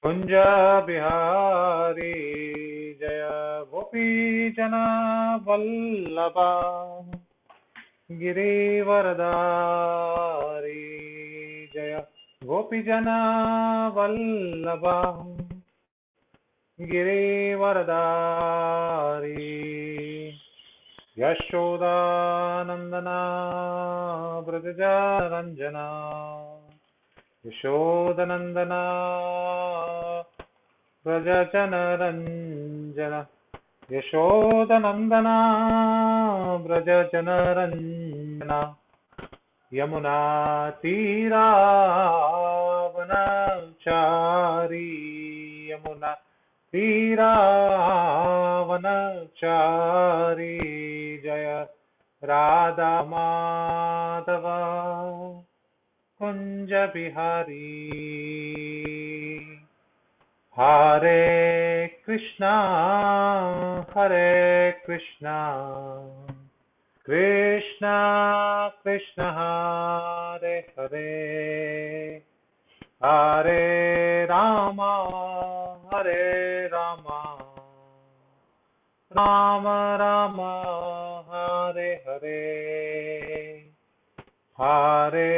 कुंज बिहारी जय गोपी जना वल्लभा गिरिवरदारी जय गोपी जना वल्लभा गिरिवरदारी यशोदानंदना व्रजरंजना यशोदनंदना व्रजजनरंजन यशोदनंदना व्रजजनरंजना यमुना तीरावनचारी यमुना तीरावनचारी जय राधा माधव कुंज बिहारी हरे कृष्णा कृष्णा कृष्णा हरे हरे हरे रामा राम राम हरे हरे हरे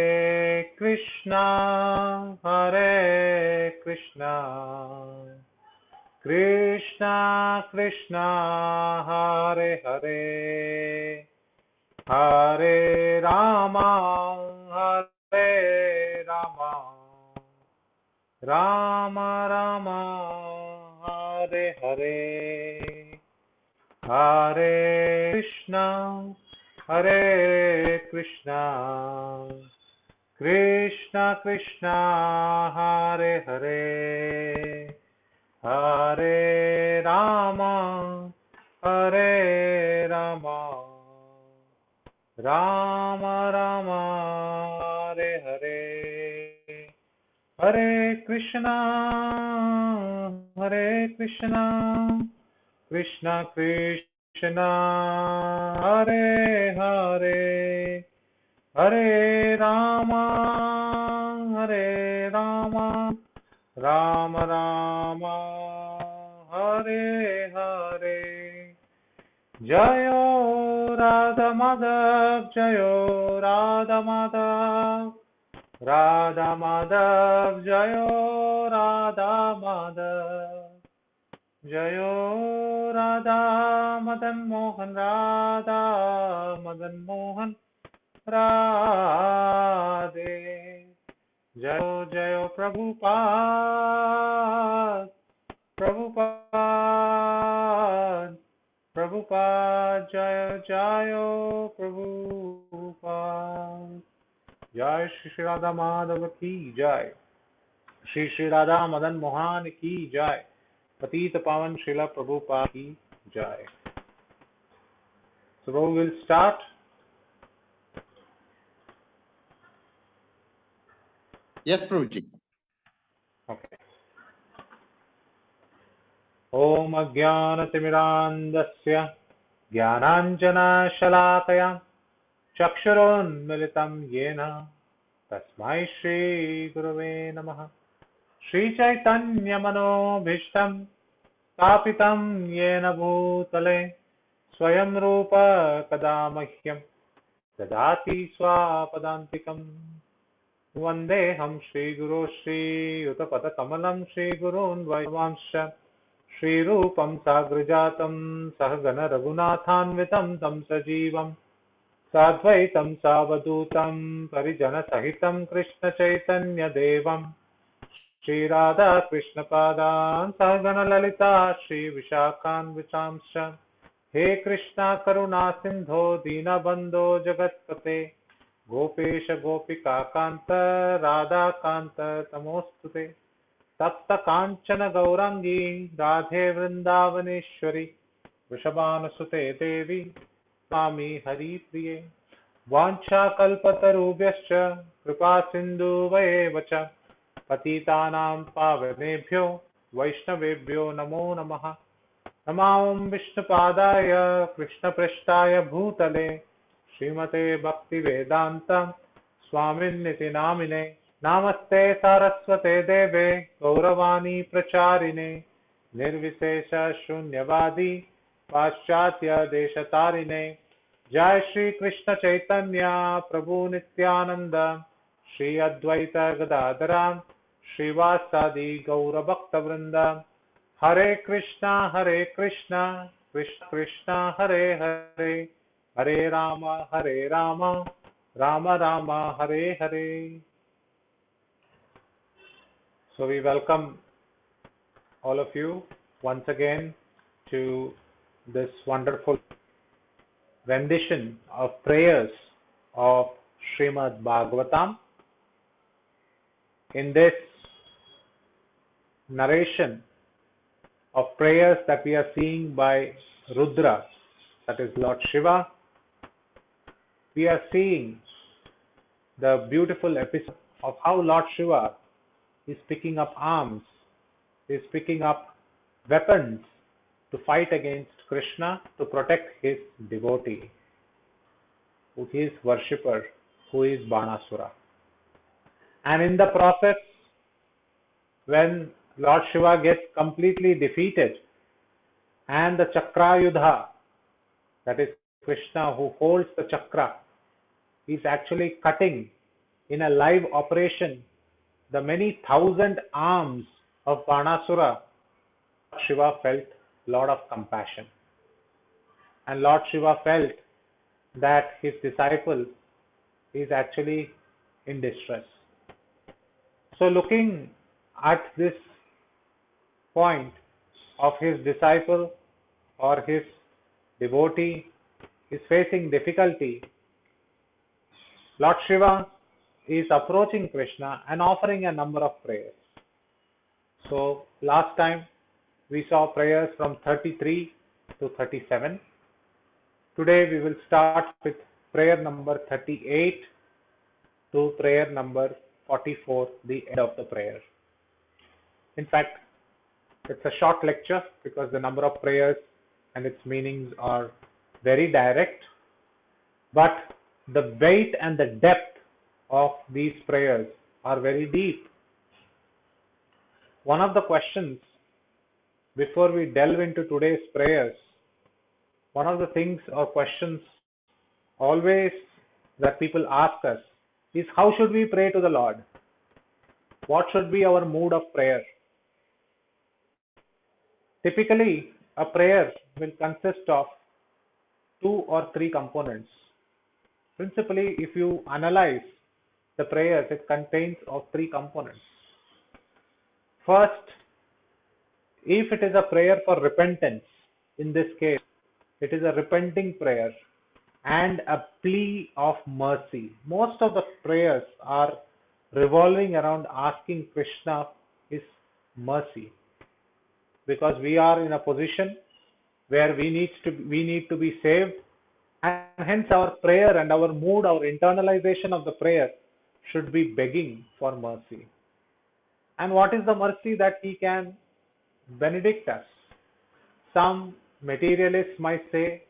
कृष्णा कृष्णा कृष्णा हरे हरे हरे रामा राम राम हरे हरे हरे कृष्णा कृष्णा कृष्णा हरे हरे हरे राम राम राम हरे हरे हरे कृष्णा कृष्णा कृष्णा हरे हरे हरे राम राम राम हरे हरे जयो राधा माधव जयो राधा माधव जयो राधा माधव जयो राधा मदन मोहन राधे जयो जयो प्रभुपाद जय जयो प्रभुपाद जय श्री राधा माधव की जय श्री राधा मदन मोहन की जय पतित पावन श्रीला प्रभुपाद की जय. So we will start. Yes, Prabhuji. Okay. Om Ajnanatimirandasya Jnananjanashalaakaya Chakshurunmilitam Yena Tasmai Shri Gurave Namaha. Shri Chaitanya Manobhishtam Stapitam Yena Bhutale Swayam Rupa Kadamahyam Dadati Swapadantikam Vandeham Shri Guru Shri Utapatakamallam Shri Gurun Vaishnavanscha Shri Rupam Sagrajatam Sahagana Raghunathanvitam Tam Sajivam Sadvaitam Savadutam Parijana Sahitam Krishna Chaitanya Devam Shri Radha Krishna Padan Sahagana Lalita Shri Vishakhan Vichamscha He Krishna Karuna Sindho Dinabandho Jagatpate Gopesh गोपिका कांत राधा कांत तमोस्तुते तप्त कांचन गौरांगी राधे वृंदावनेश्वरी वृषभानुसुते देवी स्वामी हरि प्रिये वाञ्छाकल्पतरुभ्यश्च कृपा सिन्धुभ्येव च पतितानां पावनेभ्यो वैष्णवेभ्यो नमो नमः. नमो विष्णुपादाय कृष्णपृष्ठाय भूतले श्रीमते भक्तिवेदांत स्वामिन्निति नामिने नामस्ते सारस्वते देवे गौरवाणी प्रचारिणे निर्विशेष शून्यवादी पाश्चात्य देशतारिणे जय श्री कृष्ण चैतन्य प्रभु नित्यानंद श्री अद्वैत गदाधरा श्रीवासादि गौर भक्त वृंद हरे Krishna Krishna Krishna Hare Hare Hare Ram Ram Ram Hare Hare. So we welcome all of you once again to this wonderful rendition of prayers of Srimad Bhagavatam. In this narration of prayers that we are seeing by Rudra, that is Lord Shiva, we are seeing the beautiful episode of how Lord Shiva is picking up arms, is picking up weapons to fight against Krishna, to protect his devotee, his worshipper, who is Banasura. And in the process, when Lord Shiva gets completely defeated and the Chakrayudha, that is Krishna who holds the chakra, is actually cutting in a live operation the many thousand arms of Banasura, Shiva felt a lot of compassion. And Lord Shiva felt that his disciple is actually in distress. So looking at this point of his disciple or his devotee is facing difficulty, Lord Shiva is approaching Krishna and offering a number of prayers. So last time we saw prayers from 33 to 37. Today we will start with prayer number 38 to prayer number 44, the end of the prayer. In fact, it's a short lecture because the number of prayers and its meanings are very direct, but the weight and the depth of these prayers are very deep. One of the questions before we delve into today's prayers, one of the things or questions always that people ask us is, how should we pray to the Lord? What should be our mood of prayer? Typically, a prayer will consist of 2 or 3 components. Principally, if you analyze the prayers, it contains of 3 components. First, if it is a prayer for repentance, in this case, it is a repenting prayer and a plea of mercy. Most of the prayers are revolving around asking Krishna his mercy, because we are in a position where we need to be saved, and hence our prayer and our mood, our internalization of the prayer should be begging for mercy. And what is the mercy that he can benedict us? Some materialists might say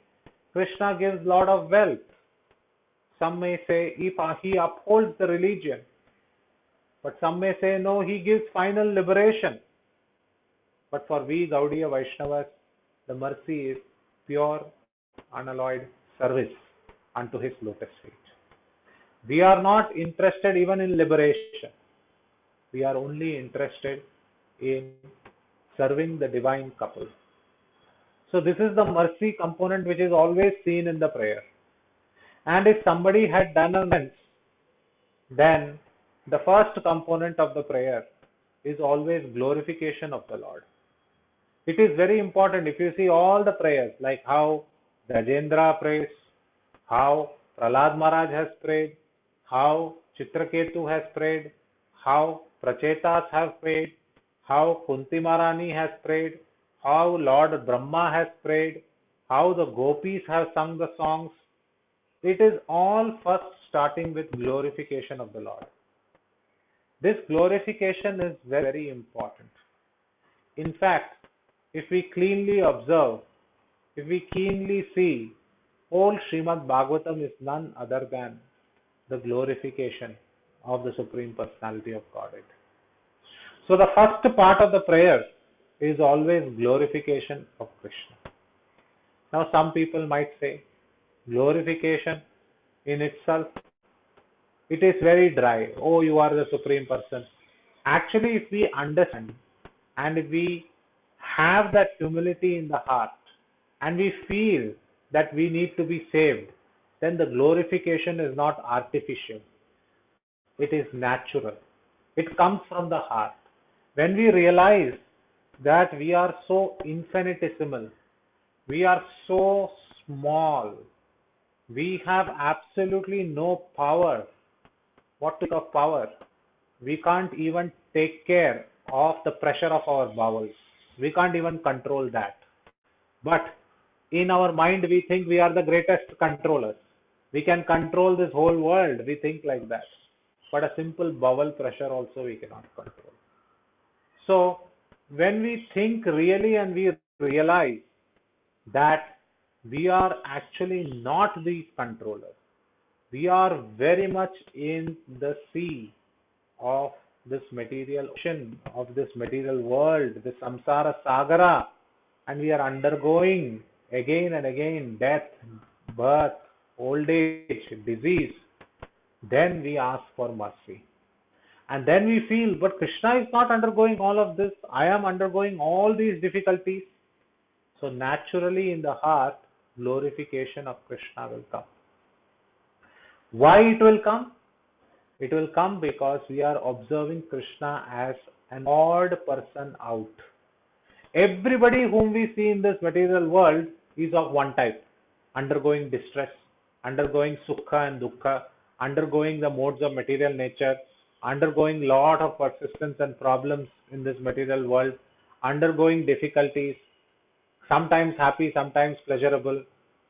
Krishna gives lot of wealth. Some may say if he upholds the religion. But some may say no, he gives final liberation. But for we Gaudiya Vaishnavas, the mercy is pure, unalloyed service unto his lotus feet. We are not interested even in liberation. We are only interested in serving the divine couple. So this is the mercy component which is always seen in the prayer. And if somebody had done a penance, then the first component of the prayer is always glorification of the Lord. It is very important. If you see all the prayers, like how Rajendra prays, how Prahlad Maharaj has prayed, how Chitraketu has prayed, how Prachetas have prayed, how Kunti Maharani has prayed, how Lord Brahma has prayed, how the gopis have sung the songs. It is all first starting with glorification of the Lord. This glorification is very, very important. In fact, if we cleanly observe, if we keenly see, whole Srimad Bhagavatam is none other than the glorification of the Supreme Personality of Godhead. So the first part of the prayer is always glorification of Krishna. Now some people might say, glorification in itself, it is very dry. Oh, you are the Supreme Person. Actually, if we understand and if we have that humility in the heart and we feel that we need to be saved, then the glorification is not artificial. It is natural. It comes from the heart. When we realize that we are so infinitesimal, we are so small, we have absolutely no power. What to of power? We can't even take care of the pressure of our bowels. We can't even control that. But in our mind, we think we are the greatest controllers. We can control this whole world. We think like that. But a simple bowel pressure also we cannot control. So when we think really and we realize that we are actually not these controllers, we are very much in the sea of this material ocean, of this material world, the samsara sagara, and we are undergoing again and again death, birth, old age, disease. Then we ask for mercy. And then we feel, but Krishna is not undergoing all of this. I am undergoing all these difficulties. So naturally in the heart, glorification of Krishna will come. Why it will come? It will come because we are observing Krishna as an odd person out. Everybody whom we see in this material world is of one type, undergoing distress, undergoing sukha and dukkha, undergoing the modes of material nature, undergoing lot of persistence and problems in this material world, undergoing difficulties, sometimes happy, sometimes pleasurable,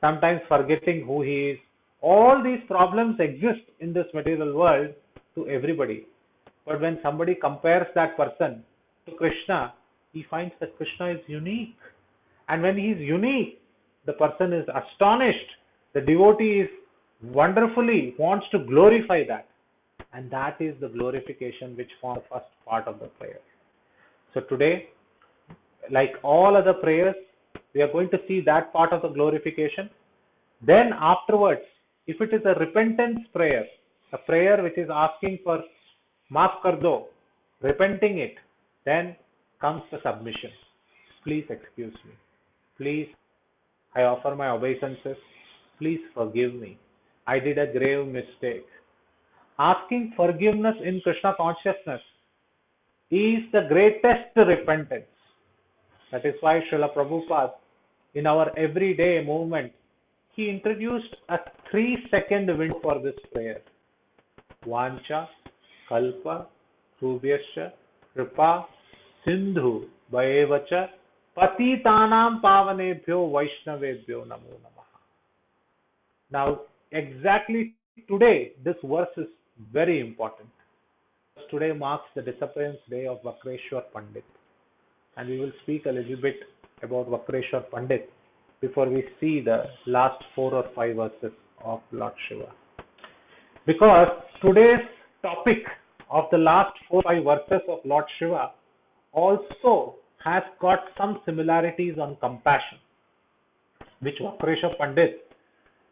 sometimes forgetting who he is. All these problems exist in this material world to everybody. But when somebody compares that person to Krishna, he finds that Krishna is unique. And when he is unique, the person is astonished. The devotee is wonderfully wants to glorify that. And that is the glorification which forms the first part of the prayer. So today, like all other prayers, we are going to see that part of the glorification. Then afterwards, if it is a repentance prayer, a prayer which is asking for maaf kar do, repenting it, then comes the submission. Please excuse me. Please, I offer my obeisances. Please forgive me. I did a grave mistake. Asking forgiveness in Krishna consciousness is the greatest repentance. That is why Srila Prabhupada, in our everyday movement, he introduced a 3-second window for this prayer. Vancha, Kalpa, Rubhyascha, Kripa, Sindhu, Bhayevacha, Patitanam Pavanebhyo Vaishnavebhyo Namo Namaha. Now, exactly today, this verse is very important. Today marks the disappearance day of Vakreshwar Pandit. And we will speak a little bit about Vakreshwar Pandit before we see the last 4 or 5 verses of Lord Shiva. Because today's topic of the last 4 or 5 verses of Lord Shiva also has got some similarities on compassion, which Vakreshwar Pandit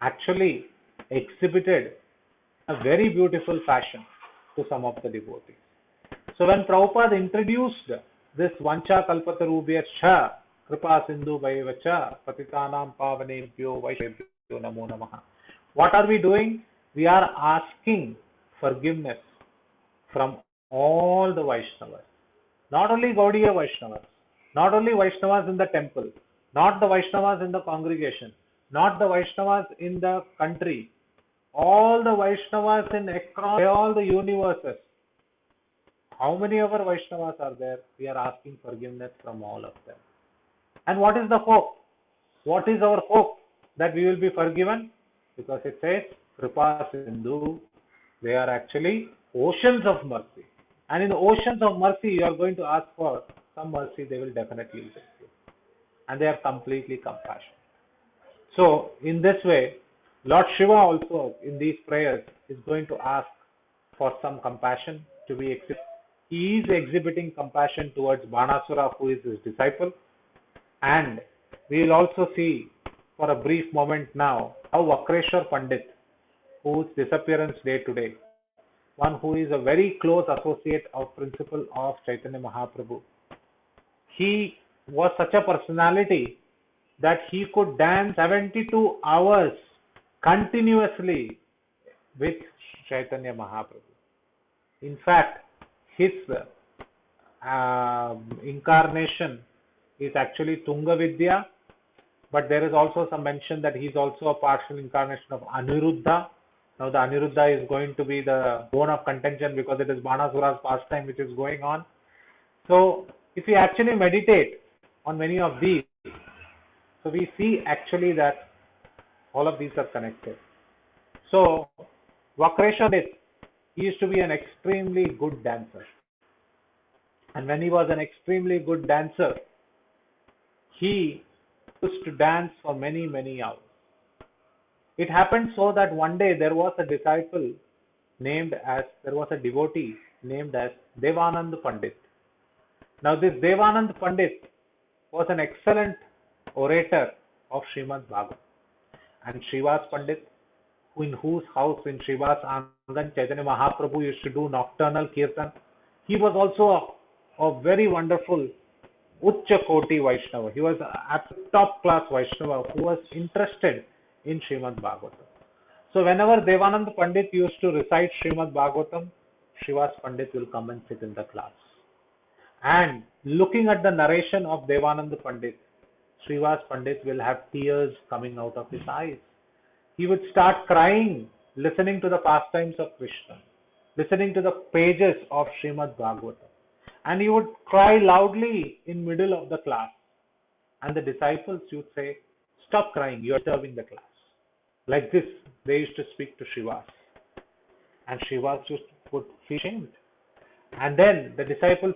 actually exhibited in a very beautiful fashion to some of the devotees. So when Prabhupada introduced this Vancha Kalpatarubhyascha Kripa Sindhu Bhayevacha Patitanam Pavanebhyo Vaishnavebhyo Namo Namaha, what are we doing? We are asking forgiveness from all the Vaishnavas. Not only Gaudiya Vaishnavas, not only Vaishnavas in the temple, not the Vaishnavas in the congregation, not the Vaishnavas in the country, all the Vaishnavas in across all the universes. How many of our Vaishnavas are there? We are asking forgiveness from all of them. And what is the hope? What is our hope? That we will be forgiven? Because it says, Kripa Sindhu, they are actually oceans of mercy. And in the oceans of mercy, you are going to ask for some mercy, they will definitely give you. And they are completely compassionate. So, in this way, Lord Shiva also in these prayers is going to ask for some compassion to be exhibited. He is exhibiting compassion towards Banasura, who is his disciple. And we will also see for a brief moment now how Vakreshwar Pandit, whose disappearance day today, one who is a very close associate of principal of Chaitanya Mahaprabhu, he was such a personality that he could dance 72 hours continuously with Chaitanya Mahaprabhu. In fact, his incarnation is actually Tunga Vidya, but there is also some mention that he is also a partial incarnation of Aniruddha. Now the Aniruddha is going to be the bone of contention because it is Banasura's pastime which is going on. So if we actually meditate on many of these, so we see actually that all of these are connected. So Vakreshwar Pandit, he used to be an extremely good dancer. And when he was an extremely good dancer, he used to dance for many, many hours. It happened so that one day there was a devotee named as Devanand Pandit. Now this Devanand Pandit was an excellent orator of Srimad Bhagavatam. And Srivas Pandit, in whose house in Srivas Angan Chaitanya Mahaprabhu used to do nocturnal kirtan, he was also a very wonderful Ucha Koti Vaishnava. He was a top class Vaishnava who was interested in Srimad Bhagavatam. So whenever Devanand Pandit used to recite Srimad Bhagavatam, Srivas Pandit will come and sit in the class. And looking at the narration of Devanand Pandit, Srivas Pandit will have tears coming out of his eyes. He would start crying, listening to the pastimes of Krishna, listening to the pages of Srimad Bhagavatam. And he would cry loudly in middle of the class. And the disciples would say, "Stop crying, you are disturbing the class." Like this, they used to speak to Srivas. And Srivas would feel ashamed. And then the disciples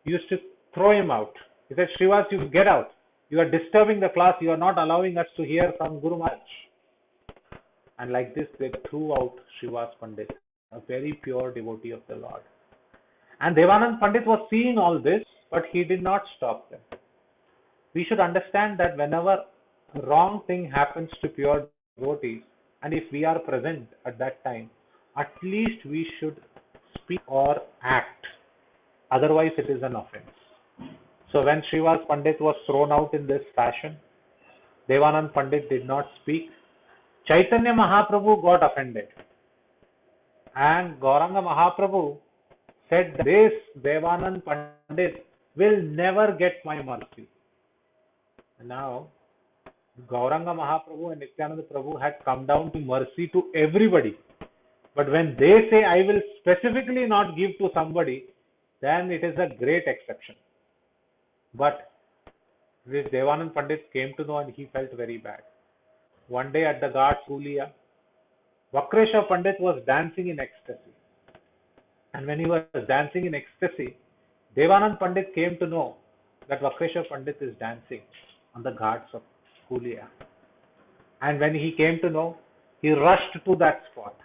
used to throw him out. He said, "Srivas, you get out. You are disturbing the class. You are not allowing us to hear from Guru Maharaj." And like this, they threw out Srivas Pandit, a very pure devotee of the Lord. And Devanand Pandit was seeing all this, but he did not stop them. We should understand that whenever a wrong thing happens to pure devotees, and if we are present at that time, at least we should speak or act. Otherwise, it is an offense. So when Srivas Pandit was thrown out in this fashion, Devanand Pandit did not speak. Chaitanya Mahaprabhu got offended. And Gauranga Mahaprabhu said, "This Devanand Pandit will never get my mercy." Now, Gauranga Mahaprabhu and Nityananda Prabhu had come down to mercy to everybody. But when they say, "I will specifically not give to somebody," then it is a great exception. But this Devanand Pandit came to know and he felt very bad. One day at the Ghats Pulia, Vakreshwar Pandit was dancing in ecstasy. And when he was dancing in ecstasy, Devanand Pandit came to know that Vakreshwar Pandit is dancing on the Ghats of Pulia. And when he came to know, he rushed to that spot.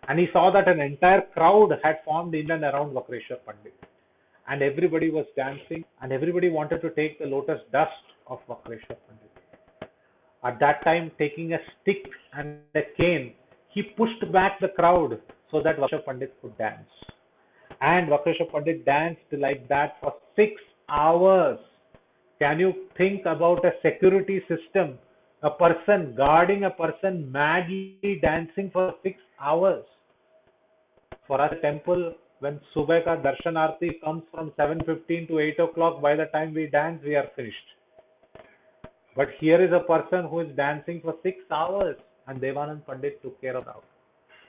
And he saw that an entire crowd had formed in and around Vakreshwar Pandit. And everybody was dancing and everybody wanted to take the lotus dust of Vakreshwar Pandit. At that time, taking a stick and a cane, he pushed back the crowd so that Vakreshwar Pandit could dance. And Vakreshwar Pandit danced like that for 6 hours. Can you think about a security system, a person guarding a person madly dancing for 6 hours? For us, a temple, when Subah ka Darshanarti comes from 7:15 to 8 o'clock, by the time we dance, we are finished. But here is a person who is dancing for 6 hours, and Devanand Pandit took care of that.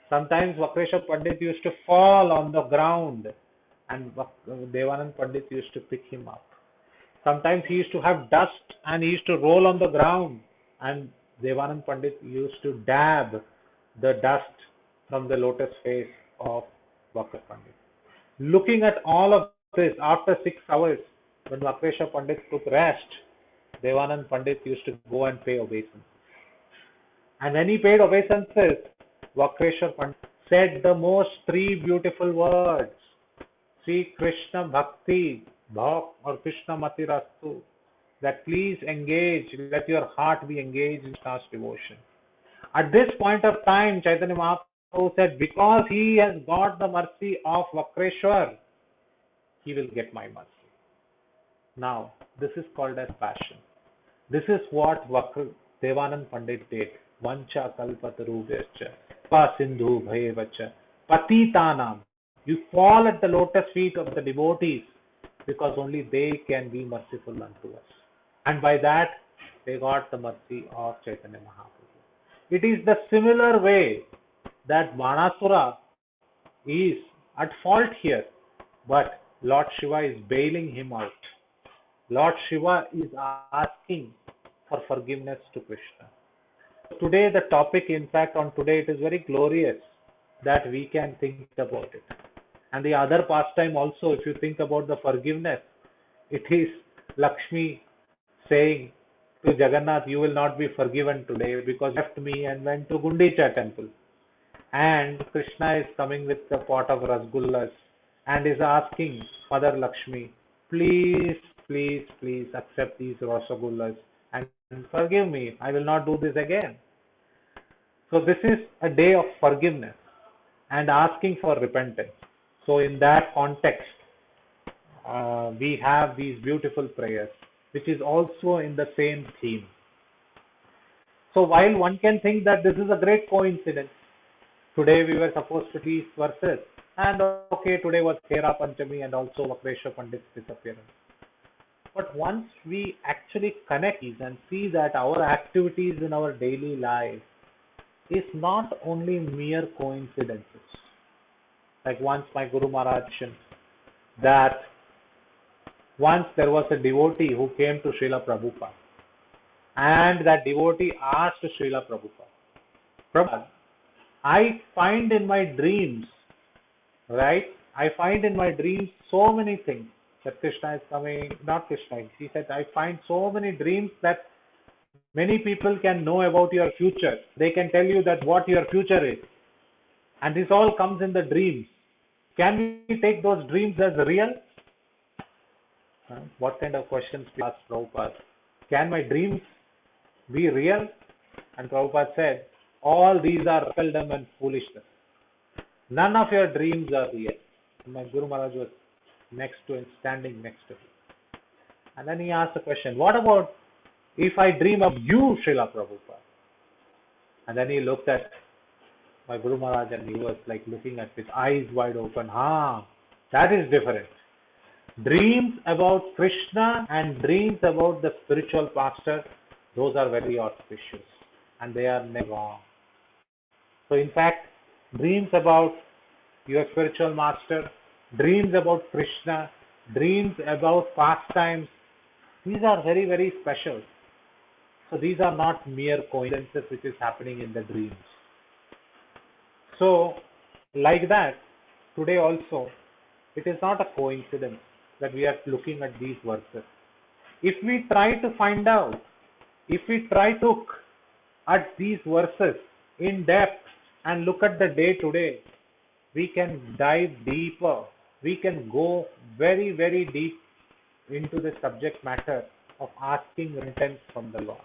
Sometimes Vakreshwar Pandit used to fall on the ground, and Devanand Pandit used to pick him up. Sometimes he used to have dust and he used to roll on the ground, and Devanand Pandit used to dab the dust from the lotus face of Vakreshwar Pandit. Looking at all of this, after 6 hours, when Vakreshwar Pandit took rest, Devanand Pandit used to go and pay obeisance. And when he paid obeisances, Vakreshwar Pandit said the most three beautiful words. See Krishna Bhakti, Bhak or Krishna Matirastu, that please engage, let your heart be engaged in Krishna's devotion. At this point of time, Chaitanya Mahaprabhu said, because he has got the mercy of Vakreshwar, he will get my mercy. Now, this is called as passion. This is what Devanand Pandit did. Vancha kalpatarubhyascha, pa sindhu bhayevacha, patitanam. You fall at the lotus feet of the devotees because only they can be merciful unto us. And by that, they got the mercy of Chaitanya Mahaprabhu. It is the similar way that Manasura is at fault here, but Lord Shiva is bailing him out. Lord Shiva is asking for forgiveness to Krishna. Today, the topic, in fact, on today, it is very glorious that we can think about it. And the other pastime also, if you think about the forgiveness, it is Lakshmi saying to Jagannath, you will not be forgiven today because you left me and went to Gundicha temple. And Krishna is coming with a pot of rasgullas and is asking Mother Lakshmi, please, please, please accept these rasgullas and forgive me. I will not do this again. So this is a day of forgiveness and asking for repentance. So in that context, we have these beautiful prayers, which is also in the same theme. So while one can think that this is a great coincidence, today we were supposed to teach verses, and okay, today was Khera Panchami and also Vakreshwar Pandit's disappearance. But once we actually connect these and see that our activities in our daily life is not only mere coincidences. Like once my Guru Maharaj mentioned that once there was a devotee who came to Srila Prabhupada, and that devotee asked Srila Prabhupada, Prabhupada, I find in my dreams, right? I find in my dreams so many things that Krishna is coming, not Krishna, he said, I find so many dreams that many people can know about your future. They can tell you that what your future is. And this all comes in the dreams. Can we take those dreams as real? What kind of questions we ask Prabhupada? Can my dreams be real? And Prabhupada said, all these are seldom and foolishness. None of your dreams are real. And my Guru Maharaj was next to him, standing next to him. And then he asked the question, what about if I dream of you, Srila Prabhupada? And then he looked at my Guru Maharaj and he was like looking at his eyes wide open. That is different. Dreams about Krishna and dreams about the spiritual master, those are very auspicious and they are never wrong. So in fact, dreams about your spiritual master, dreams about Krishna, dreams about pastimes, these are very, very special. So these are not mere coincidences which is happening in the dreams. So like that, today also, it is not a coincidence that we are looking at these verses. If we try to find out, if we try to look at these verses in depth and look at the day today, we can dive deeper. We can go very, very deep into the subject matter of asking repentance from the Lord.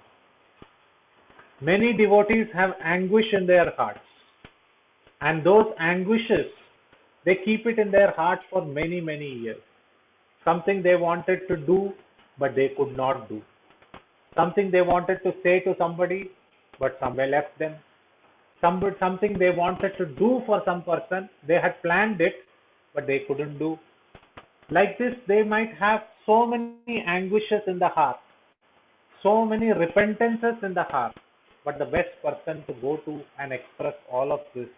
Many devotees have anguish in their hearts, and those anguishes, they keep it in their hearts for many, many years. Something they wanted to do, but they could not do. Something they wanted to say to somebody, but somewhere left them. Something they wanted to do for some person, they had planned it, but they couldn't do. Like this, they might have so many anguishes in the heart, so many repentances in the heart, but the best person to go to and express all of this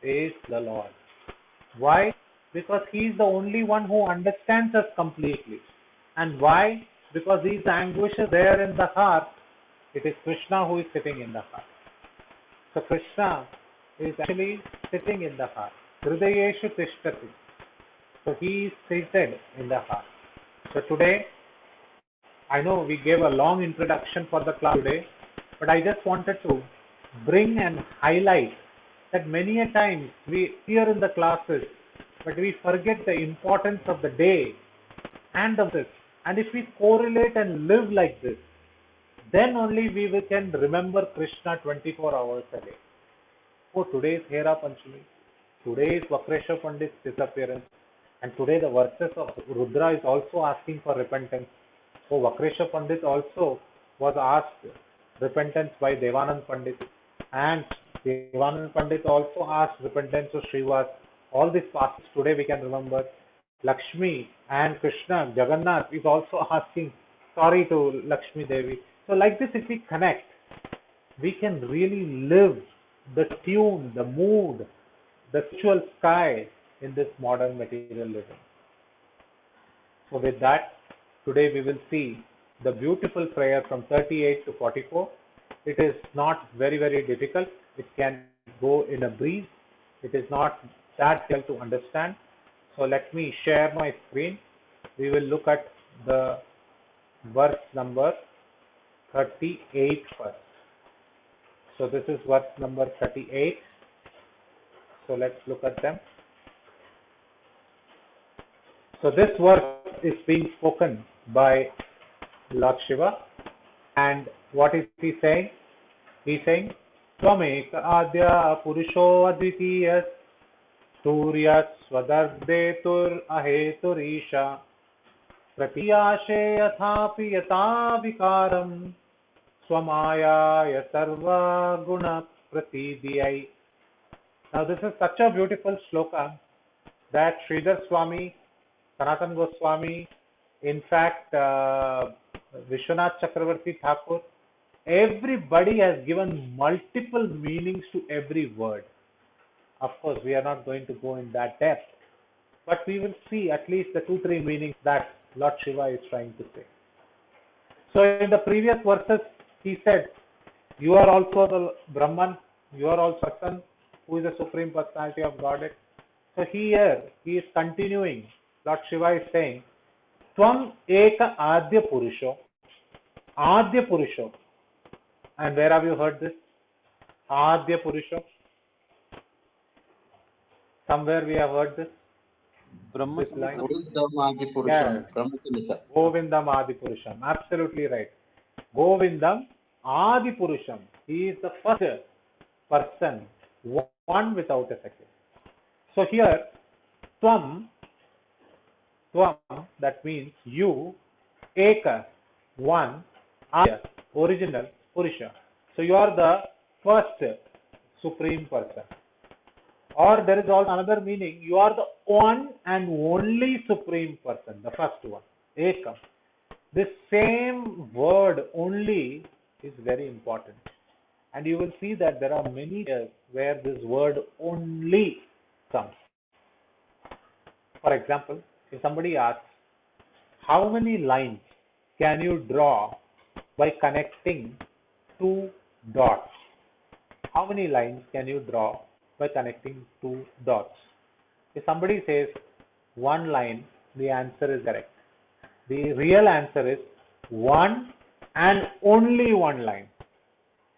is the Lord. Why? Because He is the only one who understands us completely. And why? Because these anguishes there in the heart, it is Krishna who is sitting in the heart. So Krishna is actually sitting in the heart. Hridayeshu tishtati. So He is seated in the heart. So today, I know we gave a long introduction for the class today, but I just wanted to bring and highlight that many a times we hear in the classes, but we forget the importance of the day and of this. And if we correlate and live like this, then only can remember Krishna 24 hours a day. Oh, today is Hera Panchami. Today is Vakreshwar Pandit's disappearance. And today the verses of Rudra is also asking for repentance. Oh, Vakreshwar Pandit also was asked repentance by Devanand Pandit. And Devanand Pandit also asked repentance of Srivas. All these passages today we can remember. Lakshmi and Krishna, Jagannath is also asking sorry to Lakshmi Devi. So like this, if we connect, we can really live the tune, the mood, the spiritual sky in this modern material living. So with that, today we will see the beautiful prayer from 38 to 44. It is not very, very difficult. It can go in a breeze. It is not that difficult to understand. So let me share my screen. We will look at the verse number 38 first. So this is verse number 38. So let's look at them. So this verse is being spoken by Lord Shiva. And what is he saying? He is saying, Tvameka Adya Purusho Advitiyas Suryat Swadardetur Aheturisha Pratiyashe Yathapi Yata Vikaram Swamaya Sarva Guna Pratidiyai. Now this is such a beautiful sloka that Sridhar Swami, Sanatan Goswami, in fact Vishwanath Chakravarti Thakur, everybody has given multiple meanings to every word. Of course, we are not going to go in that depth, but we will see at least the 2-3 meanings that Lord Shiva is trying to say. So in the previous verses, he said, you are also the Brahman, you are also Son, who is the Supreme Personality of Godhead. So here, he is continuing. Lord Shiva is saying, Tvam Eka Adya Purusho. Adya Purusho. And where have you heard this? Adya Purusho. Somewhere we have heard this. Brahma This line. Govindam Adi Yes. Purusham, Brahma Samhita. Govindam Adi Purusham. Absolutely right. Govindam Adi Purusham. He is the first person, one without a second. So here, Tvam, that means you, Eka, one, Adya, original, Purusha. So you are the first supreme person. Or there is also another meaning, you are the one and only supreme person, the first one, Ekam. This same word only is very important. And you will see that there are many areas where this word only comes. For example, if somebody asks, how many lines can you draw by connecting two dots? How many lines can you draw by connecting two dots? If somebody says one line, the answer is correct. The real answer is one and only one line.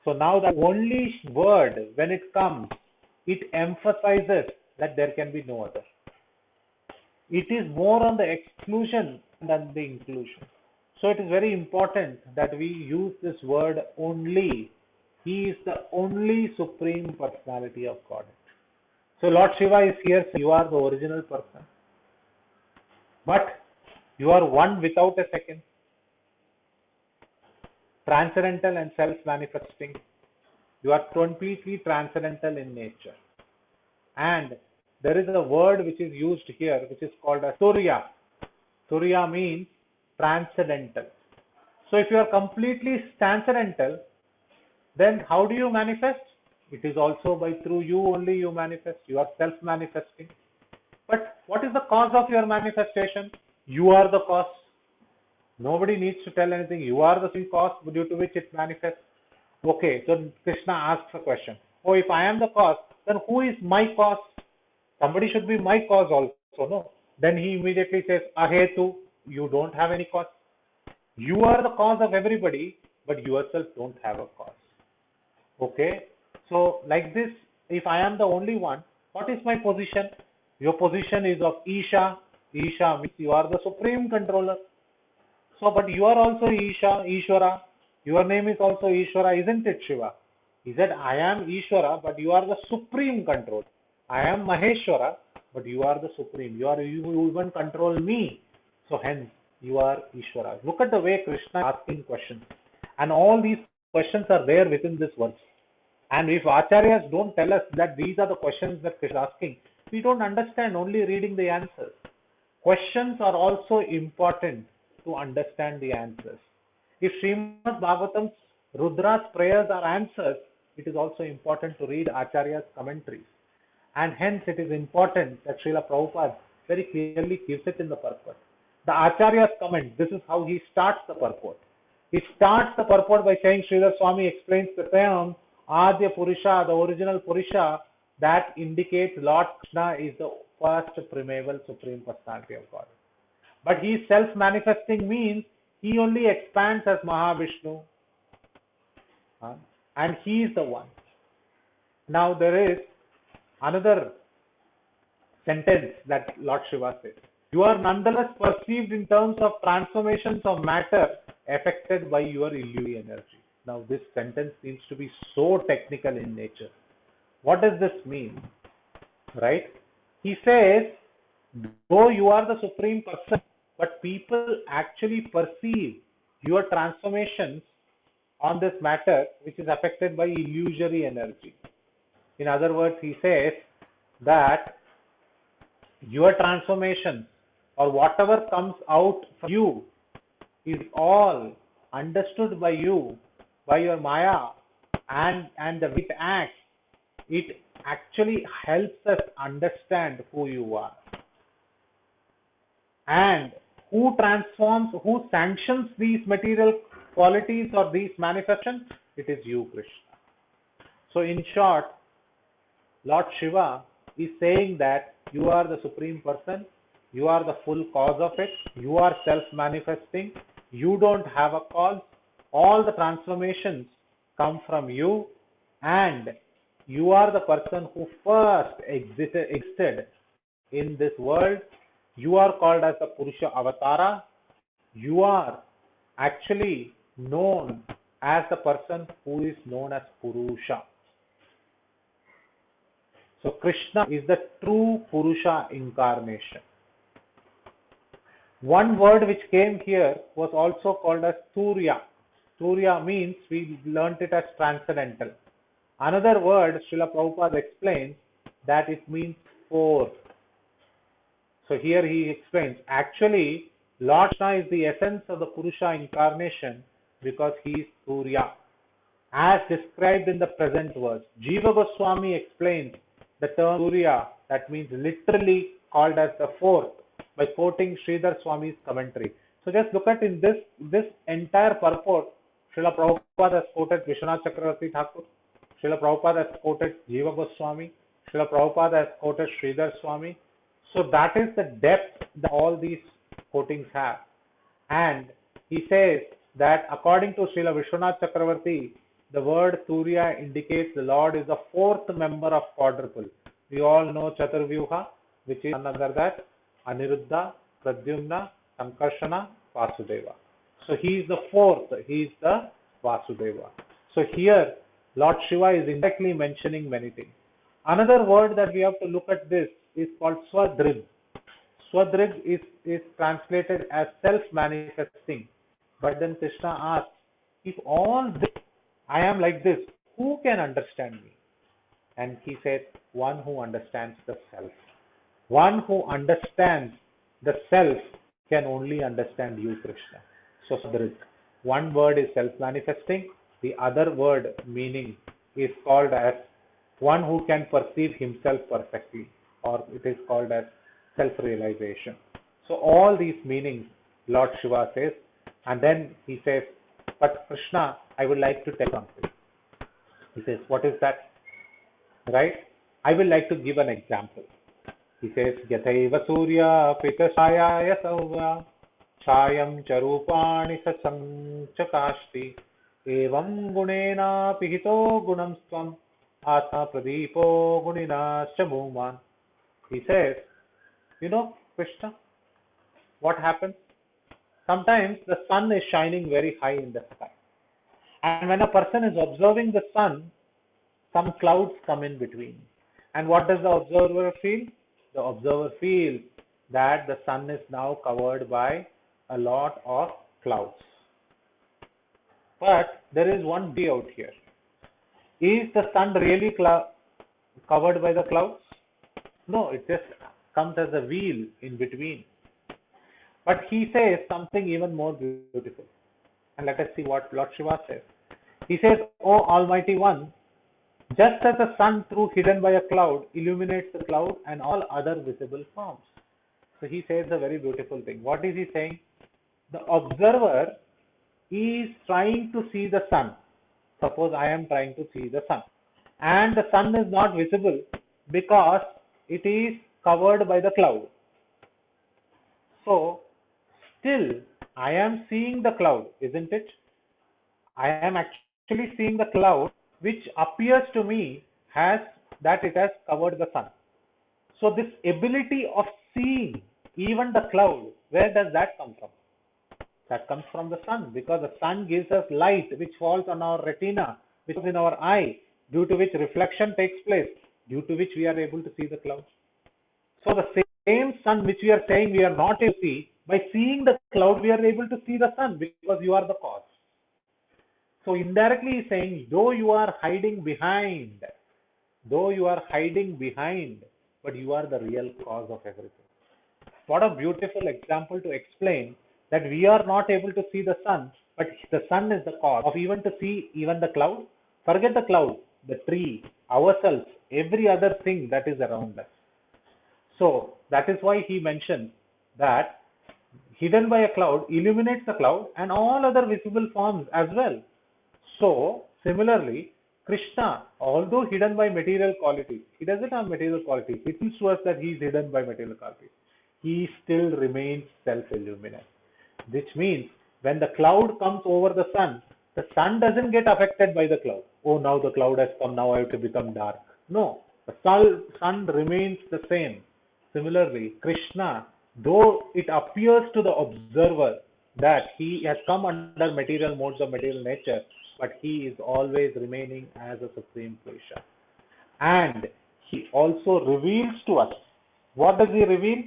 So now the only word, when it comes, it emphasizes that there can be no other. It is more on the exclusion than the inclusion. So it is very important that we use this word only. He is the only supreme personality of Godhead. So Lord Shiva is here saying you are the original person. But you are one without a second. Transcendental and self-manifesting. You are completely transcendental in nature. And there is a word which is used here which is called as Surya. Surya means transcendental. So if you are completely transcendental, then how do you manifest? It is also by through you only you manifest. You are self-manifesting. But what is the cause of your manifestation? You are the cause. Nobody needs to tell anything. You are the same cause due to which it manifests. Okay, so Krishna asks a question. Oh, if I am the cause, then who is my cause? Somebody should be my cause also, no? Then he immediately says, Ahetu, you don't have any cause. You are the cause of everybody, but yourself don't have a cause. Okay, so like this, if I am the only one, what is my position? Your position is of Isha. Isha means you are the supreme controller. So, but you are also Isha, Ishvara. Your name is also Ishvara, isn't it, Shiva? He said, I am Ishvara, but you are the supreme control. I am Maheshwara, but you are the supreme. You even control me. So hence, you are Ishvara. Look at the way Krishna is asking questions. And all these questions are there within this verse. And if acharyas don't tell us that these are the questions that Krishna is asking, we don't understand only reading the answers. Questions are also important to understand the answers. If Srimad Bhagavatam's Rudra's prayers are answers, it is also important to read Acharya's commentaries. And hence it is important that Srila Prabhupada very clearly gives it in the purport. The Acharya's comment, this is how he starts the purport. He starts the purport by saying Sridhar Swami explains the term Adya Purusha, the original Purusha, that indicates Lord Krishna is the first primeval supreme personality of God. But he is self-manifesting means he only expands as Mahavishnu. And he is the one. Now there is another sentence that Lord Shiva says. You are nonetheless perceived in terms of transformations of matter affected by your illusory energy. Now this sentence seems to be so technical in nature. What does this mean? Right? He says, though you are the supreme person, but people actually perceive your transformations on this matter which is affected by illusory energy. In other words, he says that your transformations or whatever comes out from you is all understood by you, by your Maya, and the way it acts, it actually helps us understand who you are. And who transforms, who sanctions these material qualities or these manifestations? It is you, Krishna. So in short, Lord Shiva is saying that you are the supreme person, you are the full cause of it, you are self-manifesting, you don't have a cause, all the transformations come from you, and you are the person who first existed in this world. You are called as the Purusha Avatara. You are actually known as the person who is known as Purusha. So Krishna is the true Purusha incarnation. One word which came here was also called as Turya. Turya means, we learnt it as transcendental. Another word, Srila Prabhupada explains that it means force. So here he explains, actually, Lord Krishna is the essence of the Purusha incarnation because he is Turya, as described in the present verse. Jiva Goswami explains the term Turya, that means literally called as the fourth, by quoting Sridhar Swami's commentary. So just look at in this entire purport, Srila Prabhupada has quoted Vishwanath Chakravarti Thakur, Srila Prabhupada has quoted Jiva Goswami, Srila Prabhupada has quoted Sridhar Swami. So that is the depth that all these quotings have. And he says that according to Srila Vishwanath Chakravarti, the word Turya indicates the Lord is the fourth member of quadruple. We all know Chaturvyuha, which is none other than Aniruddha, Pradyumna, Sankarshana, Vasudeva. So he is the fourth, he is the Vasudeva. So here Lord Shiva is indirectly mentioning many things. Another word that we have to look at this is called Swadrig. Swadrig is translated as self-manifesting. But then Krishna asks, if all this, I am like this, who can understand me? And he says, one who understands the self. One who understands the self can only understand you, Krishna. So Swadrig. One word is self-manifesting. The other word meaning is called as one who can perceive himself perfectly, or it is called as self-realization. So all these meanings Lord Shiva says, and then he says, but Krishna, I would like to tell something. He says, what is that? Right? I will like to give an example. He says, Yathaiva Surya Pitashaya Saurya Chayam Charupani Sacham Chakashti Evam Gunena Pihito Gunam Swam Atma Pradeepo Guninascha Bhuman. He says, Krishna, what happens? Sometimes the sun is shining very high in the sky. And when a person is observing the sun, some clouds come in between. And what does the observer feel? The observer feels that the sun is now covered by a lot of clouds. But there is one beauty out here. Is the sun really covered by the clouds? No, it just comes as a veil in between. But he says something even more beautiful. And let us see what Lord Shiva says. He says, O Almighty One, just as the sun, through hidden by a cloud, illuminates the cloud and all other visible forms. So he says a very beautiful thing. What is he saying? The observer is trying to see the sun. Suppose I am trying to see the sun. And the sun is not visible because it is covered by the cloud. So, still, I am seeing the cloud, isn't it? I am actually seeing the cloud, which appears to me that it has covered the sun. So, this ability of seeing even the cloud, where does that come from? That comes from the sun, because the sun gives us light which falls on our retina, which is in our eye, due to which reflection takes place, due to which we are able to see the clouds. So the same sun which we are saying we are not able to see, by seeing the cloud we are able to see the sun, because you are the cause. So indirectly he is saying, though you are hiding behind, but you are the real cause of everything. What a beautiful example to explain that we are not able to see the sun, but the sun is the cause of even to see even the cloud. Forget the cloud, the tree, ourselves, every other thing that is around us. So that is why he mentions that hidden by a cloud illuminates the cloud and all other visible forms as well. So similarly, Krishna, although hidden by material qualities, he doesn't have material qualities. It seems to us that he is hidden by material qualities. He still remains self-illuminate. Which means when the cloud comes over the sun doesn't get affected by the cloud. Oh, now the cloud has come, now I have to become dark. No, the sun remains the same. Similarly, Krishna, though it appears to the observer that he has come under material modes of material nature, but he is always remaining as a supreme Purusha. And he also reveals to us. What does he reveal?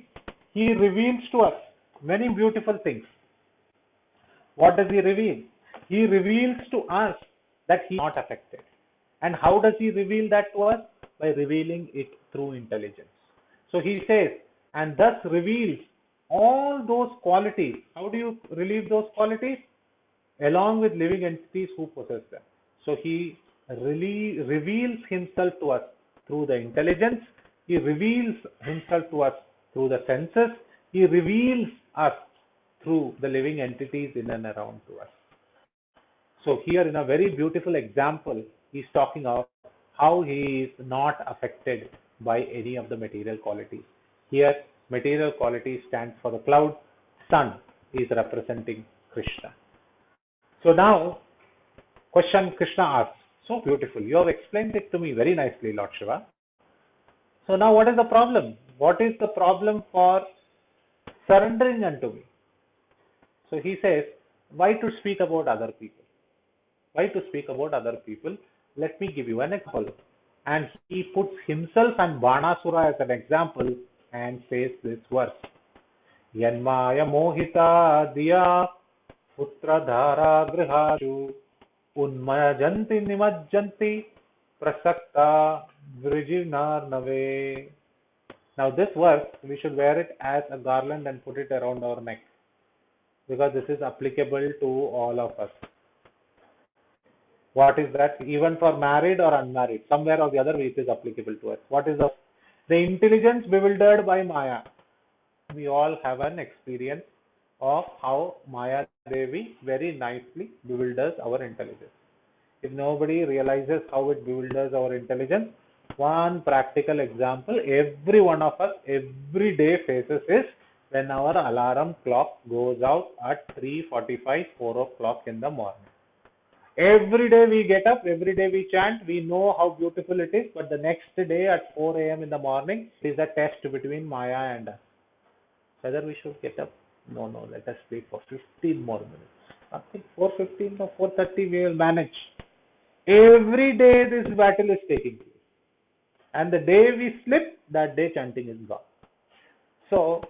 He reveals to us many beautiful things. What does he reveal? He reveals to us that he is not affected. And how does he reveal that to us? By revealing it through intelligence. So he says, and thus reveals all those qualities. How do you relieve those qualities? Along with living entities who possess them. So he reveals himself to us through the intelligence. He reveals himself to us through the senses. He reveals us through the living entities in and around to us. So here in a very beautiful example, he's talking of how he is not affected by any of the material qualities. Here, material quality stands for the cloud. Sun is representing Krishna. So now, question Krishna asks, so beautiful. You have explained it to me very nicely, Lord Shiva. So now what is the problem? What is the problem for surrendering unto me? So he says, why to speak about other people? Why to speak about other people? Let me give you an example. And he puts himself and Banasura as an example and says this verse. Yanmaya mohita diya putra dhara grihashu unmaya janti nimajjanti prasakta vrijinar nave. Now this verse, we should wear it as a garland and put it around our neck, because this is applicable to all of us. What is that? Even for married or unmarried, somewhere or the other it is applicable to us. What is the intelligence bewildered by Maya? We all have an experience of how Maya Devi very nicely bewilders our intelligence. If nobody realizes how it bewilders our intelligence, one practical example every one of us every day faces is when our alarm clock goes out at 3:45, 4 o'clock in the morning. Every day we get up, every day we chant, we know how beautiful it is, but the next day at 4 a.m. in the morning is a test between Maya and us. Whether we should get up? No, no, let us wait for 15 more minutes. I think 4:15 or 4:30 we will manage. Every day this battle is taking place. And the day we slip, that day chanting is gone. So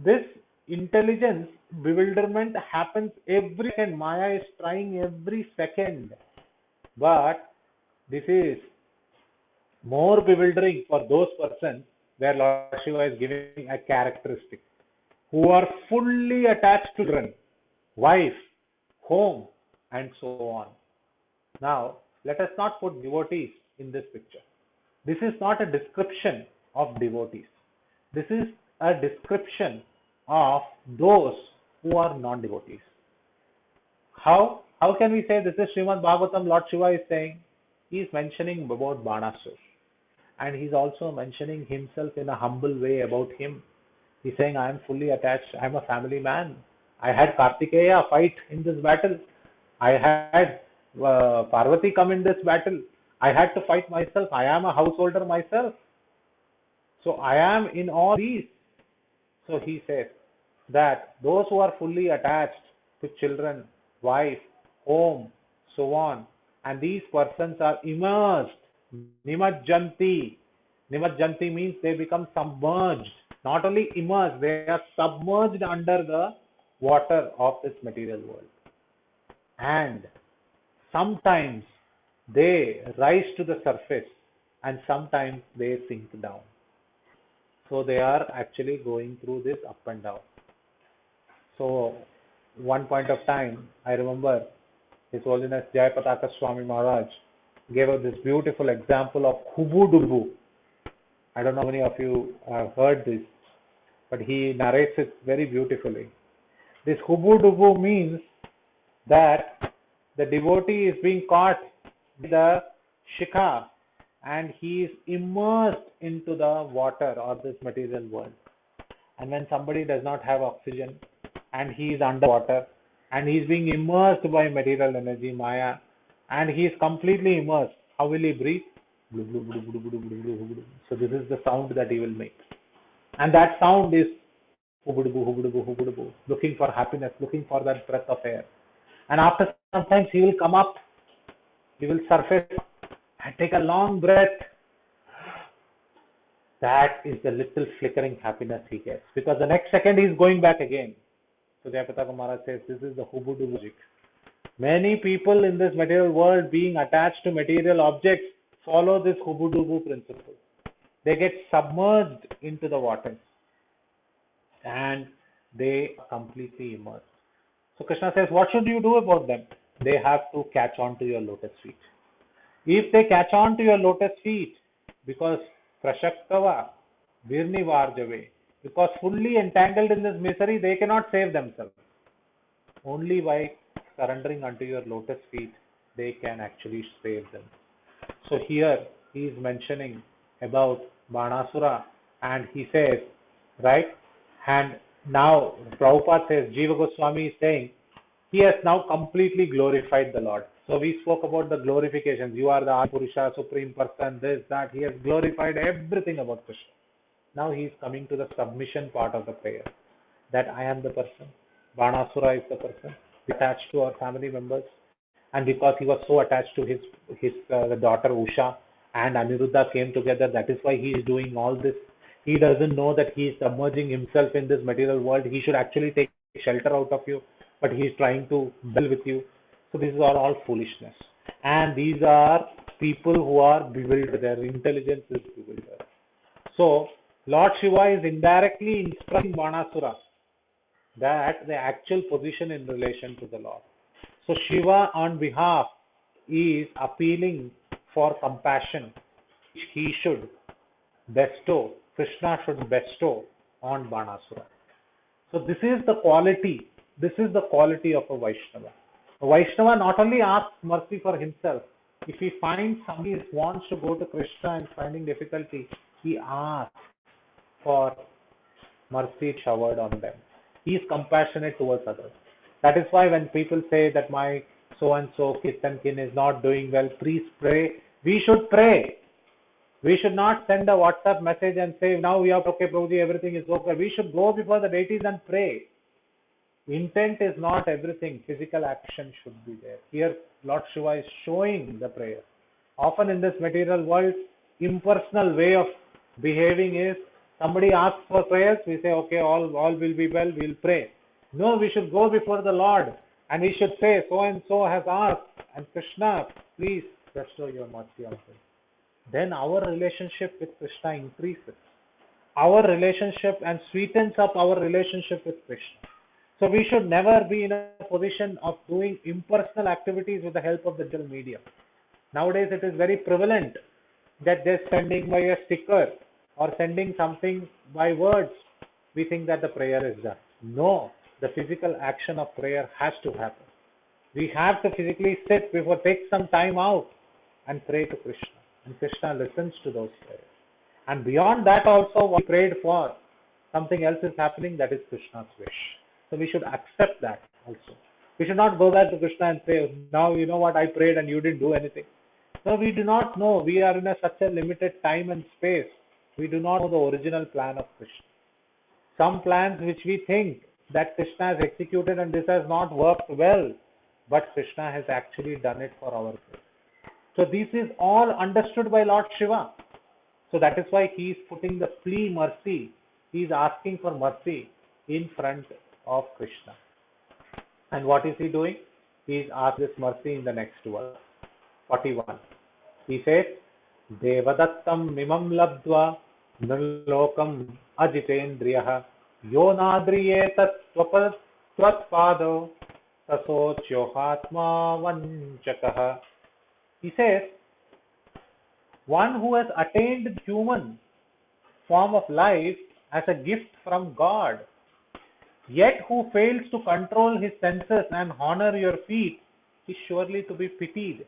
this intelligence bewilderment happens every second. Maya is trying every second. But this is more bewildering for those persons where Lord Shiva is giving a characteristic, who are fully attached to children, wife, home, and so on. Now, let us not put devotees in this picture. This is not a description of devotees. This is a description of those who are non-devotees. How can we say this is Srimad Bhagavatam? Lord Shiva is saying, he is mentioning about Banasur, and he's also mentioning himself in a humble way about him. He's saying, I am fully attached, I am a family man. I had Kartikeya fight in this battle. I had Parvati come in this battle. I had to fight myself. I am a householder myself. So I am in all these. So he says that those who are fully attached to children, wife, home, so on, and these persons are immersed, nimajjanti. Nimajjanti means they become submerged. Not only immersed, they are submerged under the water of this material world. And sometimes they rise to the surface and sometimes they sink down. So they are actually going through this up and down. So one point of time, I remember His Holiness Jayapataka Swami Maharaj gave us this beautiful example of Hubu-Dubu. I don't know how many of you have heard this, but he narrates it very beautifully. This Hubu-Dubu means that the devotee is being caught in the shikha and he is immersed into the water or this material world. And when somebody does not have oxygen and he is underwater and he is being immersed by material energy, Maya, and he is completely immersed, how will he breathe? So this is the sound that he will make. And that sound is looking for happiness, looking for that breath of air. And after sometimes he will come up, he will surface and take a long breath. That is the little flickering happiness he gets, because the next second he is going back again. So Jayapataka Maharaj says this is the Hubu-Dubu logic. Many people in this material world, being attached to material objects, follow this Hubu-Dubu principle. They get submerged into the waters and they are completely immersed. So Krishna says, what should you do about them? They have to catch on to your lotus feet. If they catch on to your lotus feet, because Prashaktava, Virni Varjave, because fully entangled in this misery, they cannot save themselves. Only by surrendering unto your lotus feet, they can actually save them. So here he is mentioning about Banasura, and he says, right, and now Prabhupada says, Jiva Goswami is saying, he has now completely glorified the Lord. So we spoke about the glorifications. You are the Adipurusha, Supreme Person, this, that. He has glorified everything about Krishna. Now he is coming to the submission part of the prayer. That I am the person. Banasura is the person. Attached to our family members. And because he was so attached to his daughter Usha and Aniruddha came together, that is why he is doing all this. He doesn't know that he is submerging himself in this material world. He should actually take shelter out of you, but he is trying to battle with you. So this is all foolishness. And these are people who are bewildered. Their intelligence is bewildered. So Lord Shiva is indirectly instructing Banasura that the actual position in relation to the Lord. So Shiva on behalf is appealing for compassion which he should bestow, Krishna should bestow on Banasura. So this is the quality of a Vaishnava. A Vaishnava not only asks mercy for himself, if he finds somebody who wants to go to Krishna and finding difficulty, he asks for mercy showered on them. He is compassionate towards others. That is why when people say that my so and so kith and kin is not doing well, please pray. We should pray. We should not send a WhatsApp message and say, now we are okay, Prabhuji, everything is okay. We should go before the deities and pray. Intent is not everything. Physical action should be there. Here, Lord Shiva is showing the prayer. Often in this material world, impersonal way of behaving is somebody asks for prayers, we say, okay, all will be well, we'll pray. No, we should go before the Lord and we should say, so and so has asked, and Krishna, please bestow your mercy on him. Then our relationship with Krishna increases. Our relationship and sweetens up our relationship with Krishna. So we should never be in a position of doing impersonal activities with the help of the digital media. Nowadays it is very prevalent that just sending by a sticker or sending something by words, we think that the prayer is done. No, the physical action of prayer has to happen. We have to physically sit before, take some time out and pray to Krishna. And Krishna listens to those prayers. And beyond that also, what we prayed for, something else is happening, that is Krishna's wish. So we should accept that also. We should not go back to Krishna and say, now you know what, I prayed and you didn't do anything. No, we do not know. We are in such a limited time and space. We do not know the original plan of Krishna. Some plans which we think that Krishna has executed and this has not worked well, but Krishna has actually done it for our good. So this is all understood by Lord Shiva. So that is why he is putting the plea mercy. He is asking for mercy in front of Krishna. And what is he doing? He is asked this mercy in the next verse, 41. He says, Devadattam mimam labdva nirlokam ajitendriyaha yonadriyetat tvatpado tasocyohatma vanchakaha. He says, one who has attained the human form of life as a gift from God, yet who fails to control his senses and honor your feet, is surely to be pitied,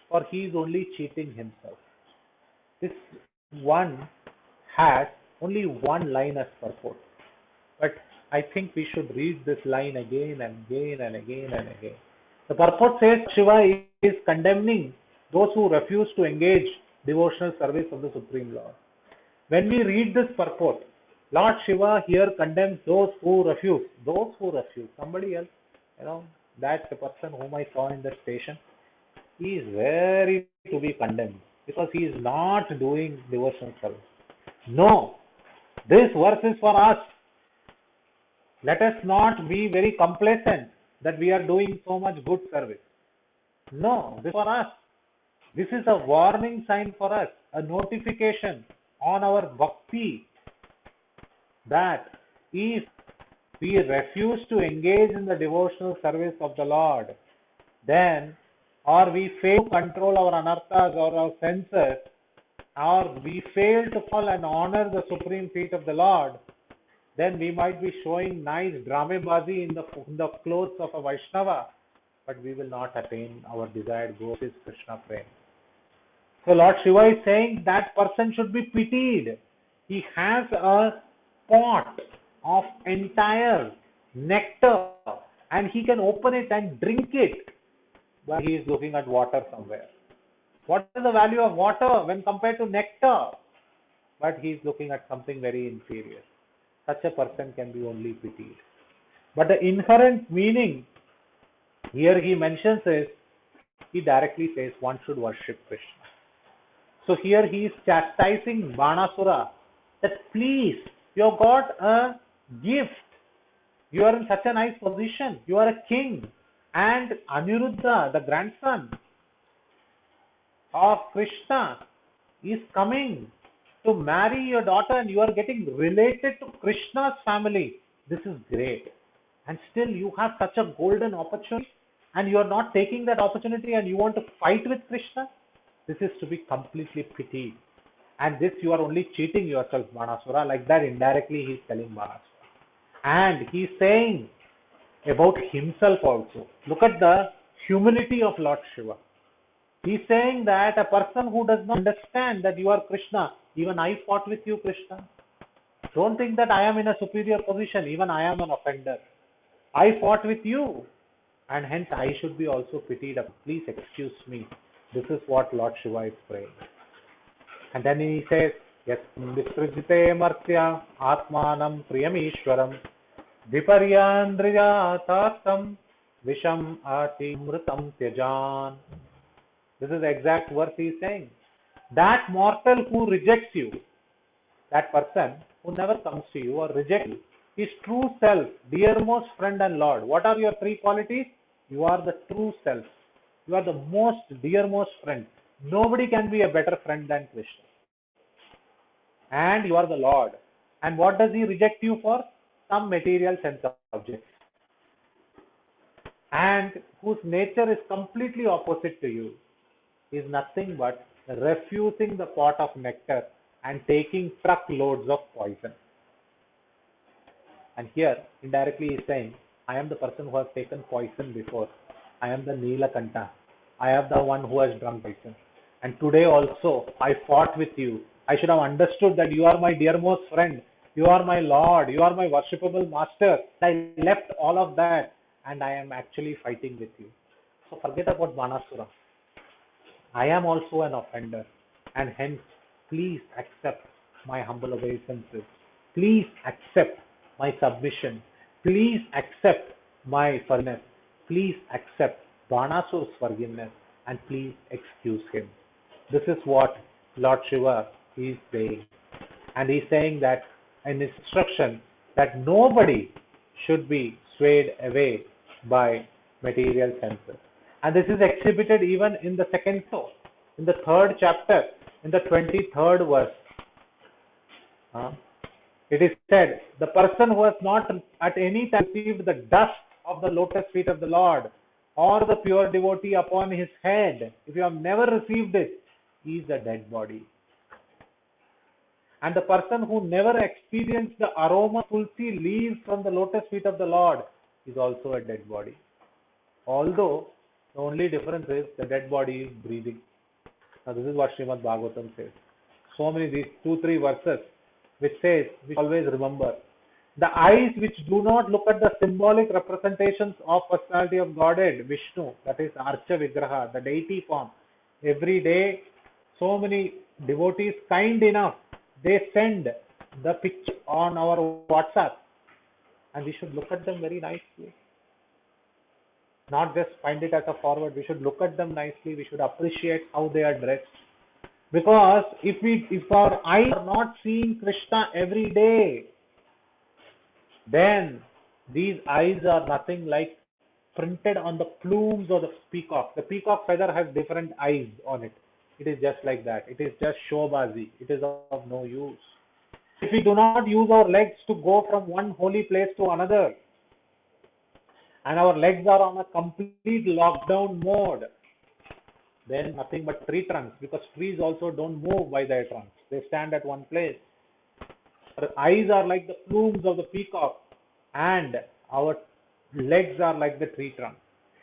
for he is only cheating himself. This one has only one line as purport, but I think we should read this line again and again and again and again. The purport says Shiva is condemning those who refuse to engage devotional service of the Supreme Lord. When we read this purport, Lord Shiva here condemns those who refuse. Those who refuse. Somebody else, that person whom I saw in the station, he is very to be condemned because he is not doing devotional service. No, this verse is for us. Let us not be very complacent that we are doing so much good service. No, this is for us. This is a warning sign for us, a notification on our bhakti that if we refuse to engage in the devotional service of the Lord, then, or we fail to control our anarthas or our senses, or we fail to fall and honor the supreme feet of the Lord, then we might be showing nice dramebazi in the clothes of a Vaishnava, but we will not attain our desired goal, is Krishna Prem. So Lord Shiva is saying that person should be pitied. He has a pot of entire nectar and he can open it and drink it, but he is looking at water somewhere. What is the value of water when compared to nectar? But he is looking at something very inferior. Such a person can be only pitied. But the inherent meaning here he mentions is, he directly says one should worship Krishna. So here he is chastising Banasura that please, you have got a gift. You are in such a nice position. You are a king. And Aniruddha, the grandson of Krishna, is coming to marry your daughter and you are getting related to Krishna's family. This is great. And still you have such a golden opportunity and you are not taking that opportunity and you want to fight with Krishna. This is to be completely pitied. And this you are only cheating yourself, Banasura. Like that indirectly he is telling Banasura. And he is saying about himself also. Look at the humility of Lord Shiva. He is saying that a person who does not understand that you are Krishna, even I fought with you, Krishna. Don't think that I am in a superior position. Even I am an offender. I fought with you. and hence I should be also pitied up. Please excuse me. This is what Lord Shiva is praying. And then he says, Yat Visrajite Martya Atmanam Priyamishwaram Viparyandriyatartam Visham Ati Mritam Tyajan. This is the exact verse he is saying. That mortal who rejects you, that person who never comes to you or rejects you, his true self, dearmost friend and Lord. What are your three qualities? You are the true self. You are the most dearmost friend. Nobody can be a better friend than Krishna. And you are the Lord. And what does he reject you for? Some material sense objects. And whose nature is completely opposite to you, is nothing but refusing the pot of nectar and taking truckloads of poison. And here, indirectly, he is saying, I am the person who has taken poison before. I am the Neelakanta. I am the one who has drunk poison. And today also, I fought with you. I should have understood that you are my dearmost friend. You are my Lord. You are my worshipable master. I left all of that and I am actually fighting with you. So forget about Banasura. I am also an offender, and hence please accept my humble obeisances. Please accept my submission. Please accept my forgiveness. Please accept Banasura's forgiveness, and please excuse him. This is what Lord Shiva is saying. And he's saying that in his instruction that nobody should be swayed away by material senses. And this is exhibited even in the second source, in the third chapter, in the 23rd verse. It is said, the person who has not at any time received the dust of the lotus feet of the Lord or the pure devotee upon his head, if you have never received it, he is a dead body. And the person who never experienced the aroma of tulsi leaves from the lotus feet of the Lord is also a dead body. Although the only difference is the dead body is breathing. Now this is what Srimad Bhagavatam says. So many, these 2-3 verses which says, we always remember, the eyes which do not look at the symbolic representations of personality of Godhead, Vishnu, that is Archa Vigraha, the deity form. Every day, so many devotees, kind enough, they send the picture on our WhatsApp, and we should look at them very nicely. Not just find it as a forward. We should look at them nicely. We should appreciate how they are dressed. Because if our eyes are not seeing Krishna every day, then these eyes are nothing like printed on the plumes of the peacock. The peacock feather has different eyes on it. It is just like that. It is just showbazi. It is of no use. If we do not use our legs to go from one holy place to another, and our legs are on a complete lockdown mode, then nothing but tree trunks, because trees also don't move by their trunks. They stand at one place. Our eyes are like the plumes of the peacock, and our legs are like the tree trunk.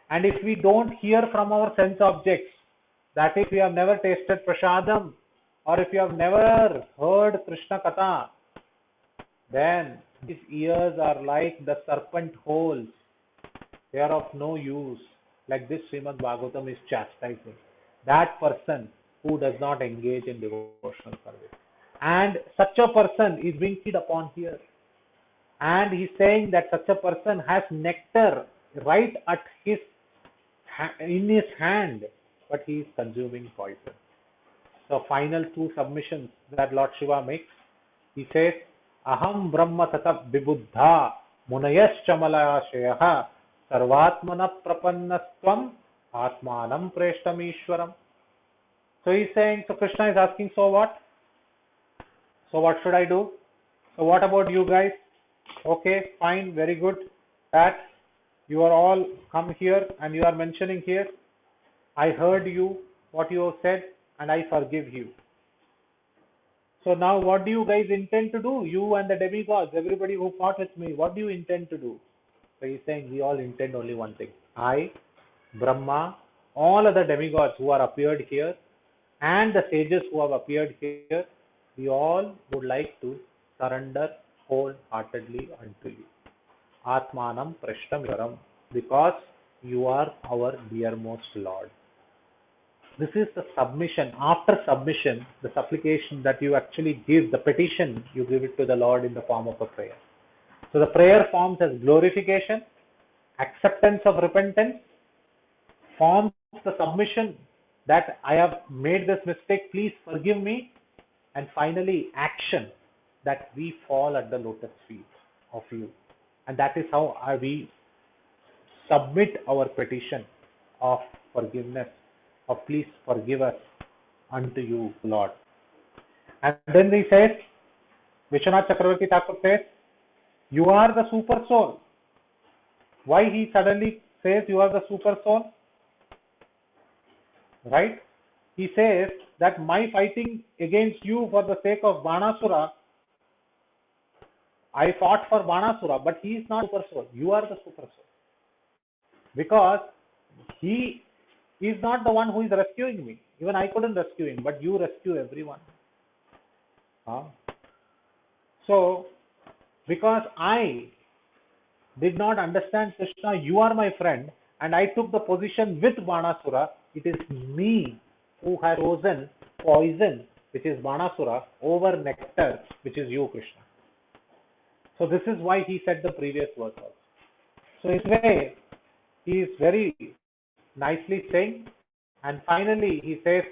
And if we don't hear from our sense objects, that is, if we have never tasted prasadam, or if you have never heard Krishna Katha, then these ears are like the serpent holes. They are of no use. Like this Srimad Bhagavatam is chastising that person who does not engage in devotional service. And such a person is being feed upon here. And he's saying that such a person has nectar right at in his hand, but he is consuming poison. So final 2 submissions that Lord Shiva makes. He says, Aham Brahma Tata Vibuddha Munayascha Malayashayaha Sarvatmana Prapannastvam Atmanam Preshtamishwaram. So he's saying, so Krishna is asking, so what? So what should I do? So what about you guys? Okay, fine, very good. That you are all come here and you are mentioning here, I heard you, what you have said, and I forgive you. So now what do you guys intend to do? You and the demigods, everybody who fought with me, what do you intend to do? So he's saying we all intend only one thing. I, Brahma, all other demigods who are appeared here, and the sages who have appeared here, we all would like to surrender wholeheartedly unto you. Atmanam Prashtam Yaram. Because you are our dearmost Lord. This is the submission. After submission, the supplication that you actually give, the petition, you give it to the Lord in the form of a prayer. So the prayer forms as glorification, acceptance of repentance, forms the submission that I have made this mistake, please forgive me, and finally action that we fall at the lotus feet of you. And that is how we submit our petition of forgiveness, of please forgive us unto you, Lord. And then he says, Vishwanath Chakravarti Thakur says, you are the super soul. Why he suddenly says you are the super soul? Right? He says that my fighting against you for the sake of Banasura, I fought for Banasura, but he is not super soul. You are the super soul. Because he is not the one who is rescuing me. Even I couldn't rescue him, but you rescue everyone. So, because I did not understand Krishna, you are my friend, and I took the position with Banasura, it is me who has chosen poison, which is Banasura, over nectar, which is you, Krishna. So this is why he said the previous verse also. So in this way, he is very nicely saying, and finally he says,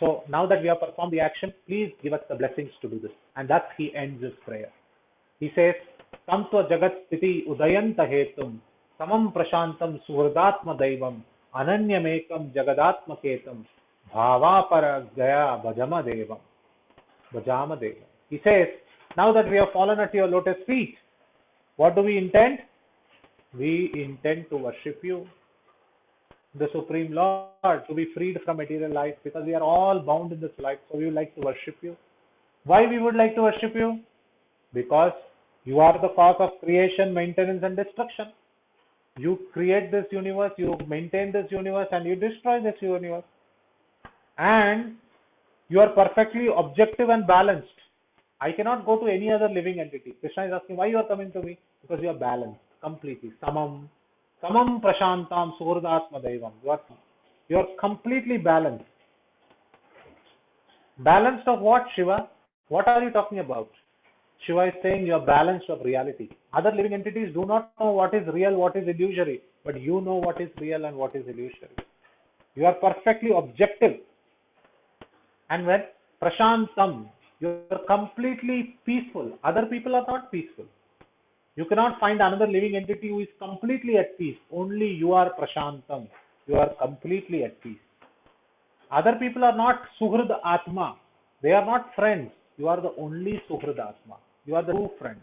so now that we have performed the action, please give us the blessings to do this. And thus he ends his prayer. He says, Samtva Jagat Sthiti Udayanta Hetum Samam Prashantam Suhridatma Daivam Ananyamekam Jagadatma Ketam Bhavapara Gaya Bhajama Devam. Bhajama Devam. He says, now that we have fallen at your lotus feet, what do we intend? We intend to worship you, the Supreme Lord, to be freed from material life, because we are all bound in this life, so we would like to worship you. Why we would like to worship you? Because you are the cause of creation, maintenance and destruction. You create this universe, you maintain this universe, and you destroy this universe. And you are perfectly objective and balanced. I cannot go to any other living entity. Krishna is asking, why you are coming to me? Because you are balanced completely. Samam Prashantam Suhridatma Daivam. You are completely balanced. Balanced of what, Shiva? What are you talking about? Shiva is saying you are balanced of reality. Other living entities do not know what is real, what is illusory, but you know what is real and what is illusory. You are perfectly objective. And when Prashantam, you are completely peaceful. Other people are not peaceful. You cannot find another living entity who is completely at peace. Only you are Prashantam. You are completely at peace. Other people are not Suhrid Atma. They are not friends. You are the only Suhrid Atma. You are the true friend.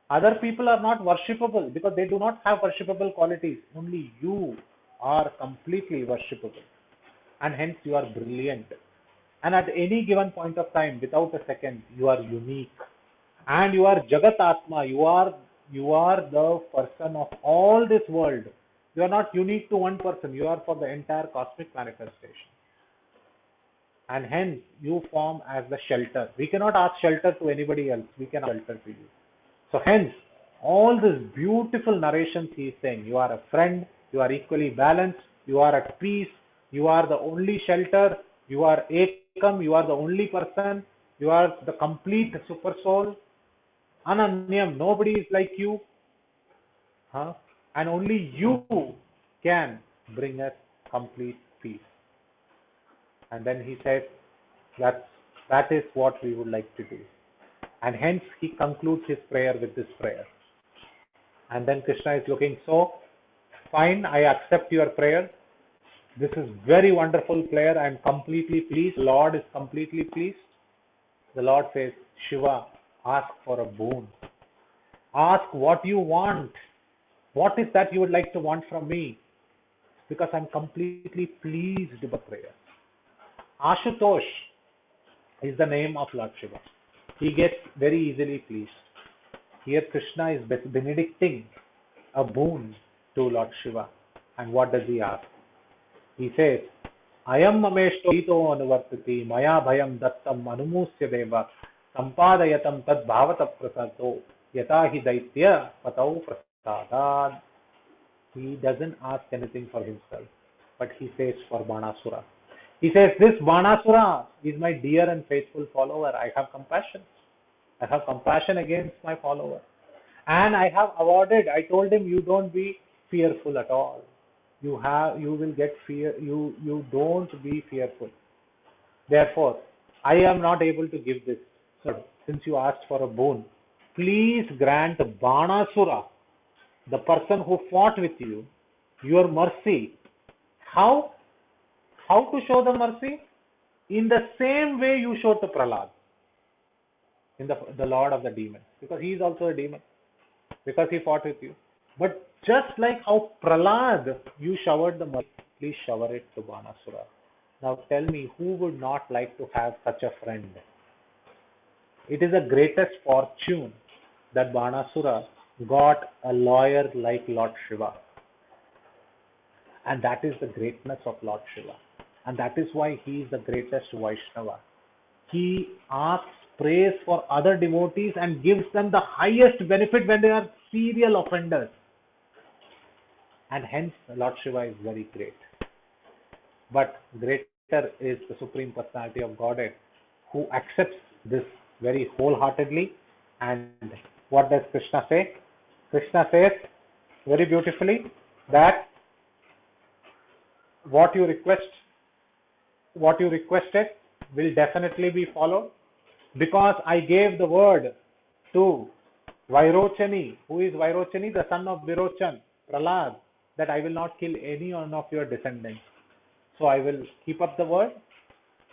Other people are not worshipable because they do not have worshipable qualities. Only you are completely worshipable. And hence you are brilliant. And at any given point of time, without a second, you are unique. And you are Jagat Atma. You are the person of all this world. You are not unique to one person. You are for the entire cosmic manifestation. And hence you form as the shelter. We cannot ask shelter to anybody else. We can shelter to you. So hence, all these beautiful narrations he is saying, you are a friend, you are equally balanced, you are at peace, you are the only shelter, you are Ekam, you are the only person, you are the complete super soul. Ananyam, nobody is like you. And only you can bring us complete peace. And then he says that is what we would like to do. And hence he concludes his prayer with this prayer. And then Krishna is looking, so fine, I accept your prayer. This is very wonderful prayer. I am completely pleased. The Lord is completely pleased. The Lord says, Shiva, ask for a boon. Ask what you want. What is that you would like to want from me? Because I am completely pleased with the prayer. Ashutosh is the name of Lord Shiva. He gets very easily pleased. Here Krishna is benedicting a boon to Lord Shiva. And what does he ask? He says, Ayam mameshto hito anuvartati maya bhayam dattam anumusya deva sampadayatam tad bhavata prasato yata hi daitya patau prasadad. he doesn't ask anything for himself, but he says for Banasura. He says, this Banasura is my dear and faithful follower. I have compassion. I have compassion against my follower. And I have awarded, I told him, you don't be fearful at all. You will get fear, you don't be fearful. Therefore, I am not able to give this. So, since you asked for a boon, please grant Banasura, the person who fought with you, your mercy. How? How to show the mercy? In the same way you showed to Prahlad, in the Lord of the demons, because he is also a demon, because he fought with you. But just like how Prahlad you showered the mercy, please shower it to Banasura. Now tell me, who would not like to have such a friend? It is the greatest fortune that Banasura got a lawyer like Lord Shiva. And that is the greatness of Lord Shiva. And that is why he is the greatest Vaishnava. He asks praise for other devotees and gives them the highest benefit when they are serial offenders. And hence Lord Shiva is very great. But greater is the Supreme Personality of Godhead, who accepts this very wholeheartedly. And what does Krishna say? Krishna says very beautifully that what you requested will definitely be followed, because I gave the word to Vairochani. Who is Vairochani? The son of Virochan, Prahlad, that I will not kill any one of your descendants. So I will keep up the word.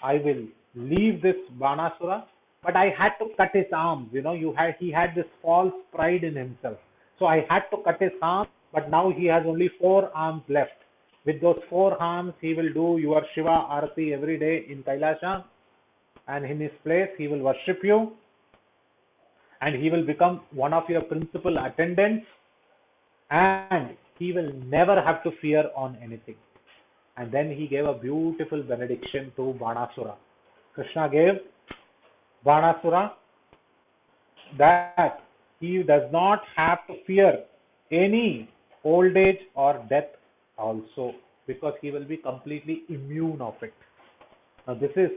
I will leave this Banasura, but I had to cut his arms. He had this false pride in himself. So I had to cut his arms, but now he has only 4 arms left. With those 4 arms, he will do your Shiva Arati every day in Kailasha, and in his place, he will worship you, and he will become one of your principal attendants, and he will never have to fear on anything. And then he gave a beautiful benediction to Banasura. Krishna gave Banasura that he does not have to fear any old age or death also, because he will be completely immune of it. Now this is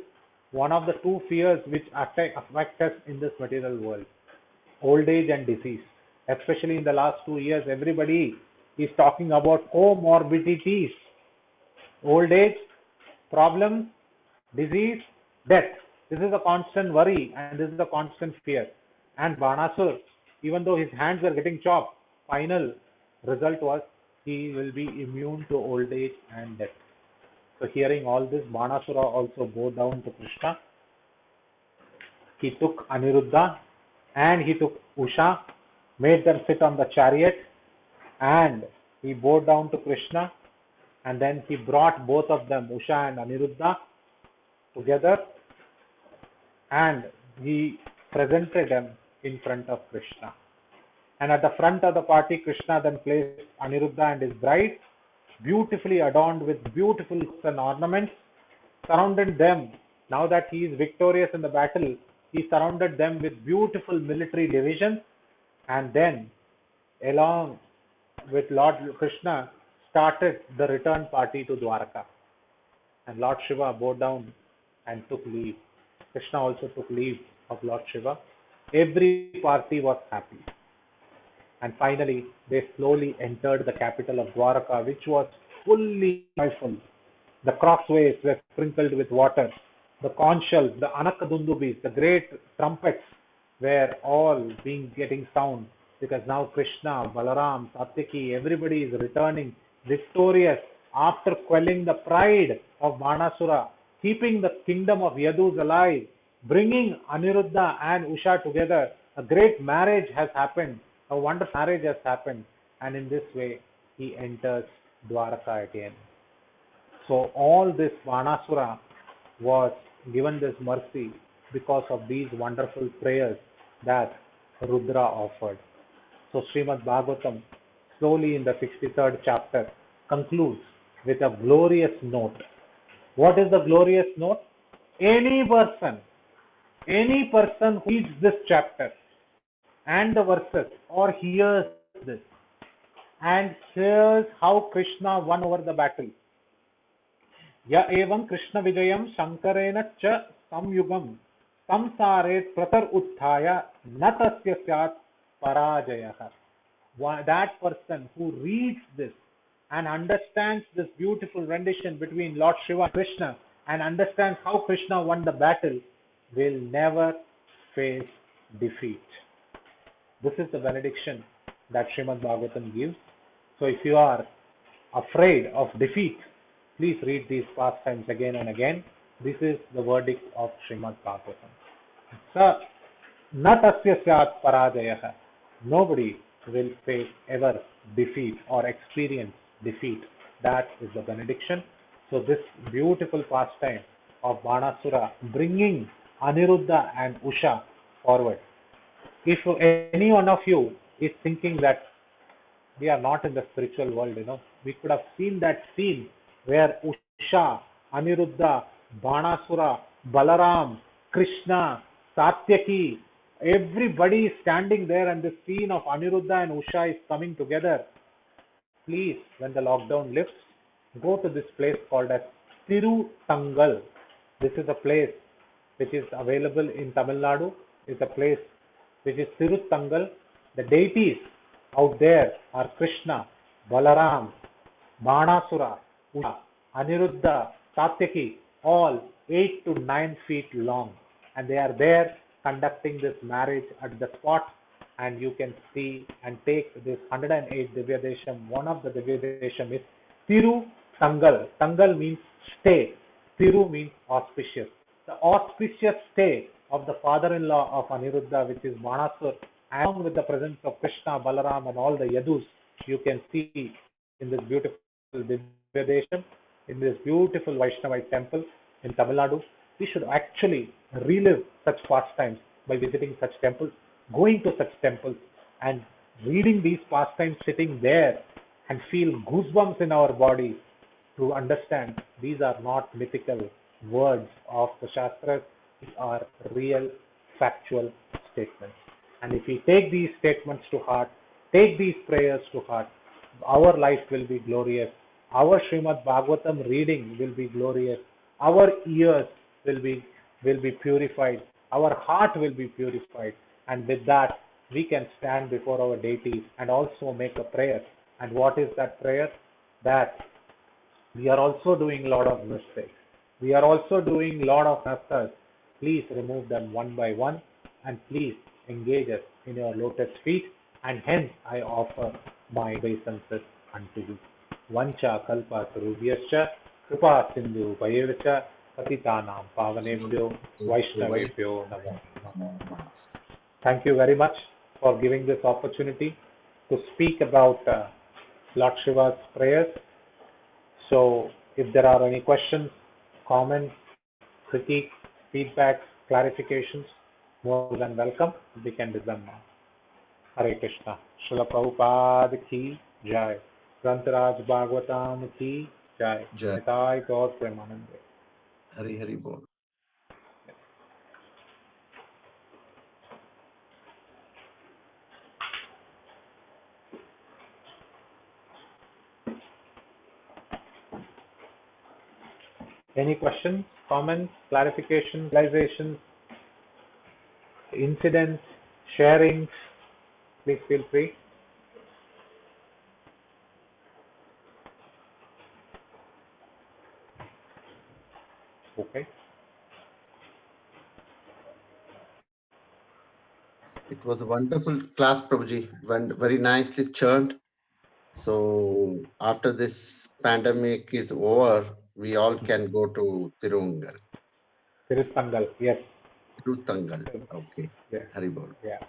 one of the 2 fears which affect us in this material world: old age and disease. Especially in the last 2 years, everybody is talking about comorbidities: old age, problems, disease, death. This is a constant worry and this is a constant fear. And Banasur, even though his hands were getting chopped, final result was he will be immune to old age and death. So hearing all this, Banasura also bowed down to Krishna. He took Aniruddha and he took Usha, made them sit on the chariot, and he bowed down to Krishna, and then he brought both of them, Usha and Aniruddha, together, and he presented them in front of Krishna. And at the front of the party, Krishna then placed Aniruddha and his bride, beautifully adorned with beautiful hooks and ornaments, surrounded them. Now that he is victorious in the battle, he surrounded them with beautiful military divisions, and then, along with Lord Krishna, started the return party to Dwarka. And Lord Shiva bowed down and took leave. Krishna also took leave of Lord Shiva. Every party was happy. And finally, they slowly entered the capital of Dwarka, which was fully joyful. The crossways were sprinkled with water. The conch shells, the anakadundubis, the great trumpets were all getting sound, because now Krishna, Balaram, Satyaki, everybody is returning victorious after quelling the pride of Banasura, keeping the kingdom of Yadus alive, bringing Aniruddha and Usha together. A great marriage has happened. A wonderful marriage has happened. And in this way, he enters Dwarka again. So all this Banasura was given this mercy because of these wonderful prayers that Rudra offered. So Srimad Bhagavatam, slowly in the 63rd chapter, concludes with a glorious note. What is the glorious note? Any person who reads this chapter and the verses or hears this and here's how Krishna won over the battle. Ya evam Krishna Vijayam Shankarena cha samyugam samsare pratar utthaya natasya syat parajayah. That person who reads this and understands this beautiful rendition between Lord Shiva and Krishna and understands how Krishna won the battle will never face defeat. This is the benediction that Srimad Bhagavatam gives. So if you are afraid of defeat, please read these pastimes again and again. This is the verdict of Srimad Bhagavatam. Sa na tasya syat parajayah. Nobody will face ever defeat or experience defeat. That is the benediction. So this beautiful pastime of Banasura bringing Aniruddha and Usha forward. If any one of you is thinking that we are not in the spiritual world, we could have seen that scene where Usha, Aniruddha, Banasura, Balaram, Krishna, Satyaki, everybody is standing there and the scene of Aniruddha and Usha is coming together. Please, when the lockdown lifts, go to this place called as Tirutangal. This is a place which is available in Tamil Nadu. It's a place which is Tirutangal. The deities out there are Krishna, Balaram, Banasura, Usha, Aniruddha, Satyaki, all 8 to 9 feet long. And they are there conducting this marriage at the spot. And you can see and take this 108 Divya Desham. One of the Divya Desham is Tirutangal. Tangal means stay. Tiru means auspicious. The auspicious stay of the father-in-law of Aniruddha, which is Banasur, along with the presence of Krishna, Balaram and all the Yadus, you can see in this beautiful Divya Desham, in this beautiful Vaishnavite temple in Tamil Nadu. We should actually relive such pastimes by visiting such temples, going to such temples and reading these pastimes, sitting there and feel goosebumps in our body to understand these are not mythical words of the Shastras, these are real factual statements. And if we take these statements to heart, take these prayers to heart, our life will be glorious. Our Srimad Bhagavatam reading will be glorious. Our ears will be purified. Our heart will be purified. And with that, we can stand before our deities and also make a prayer. And what is that prayer? That we are also doing a lot of mistakes. We are also doing a lot of nastas. Please remove them one by one and please engage us in your lotus feet. And hence I offer my obeisances unto you. Vancha kalpa tarubhyascha kripa sindhu bhayevacha patitanam pavanebhyo vaishnavebhyo namo. Thank you very much for giving this opportunity to speak about Lord Shiva's prayers. So if there are any questions, comments, critiques, feedbacks, clarifications, more than welcome. We can do them now. Hare Krishna. Srila Prabhupada ki jai. Grantaraj Bhagavatam ki jai. Jai. Nitai Gaur Premanande. Hari Hari Bol. Any questions, comments, clarifications, realizations, incidents, sharings? Please feel free. Okay. It was a wonderful class, Prabhuji. Very nicely churned. So after this pandemic is over, we all can go to Tirungal. Tirutangal, yes. Tirutangal. Okay. Yeah. Hari Bol. Yeah.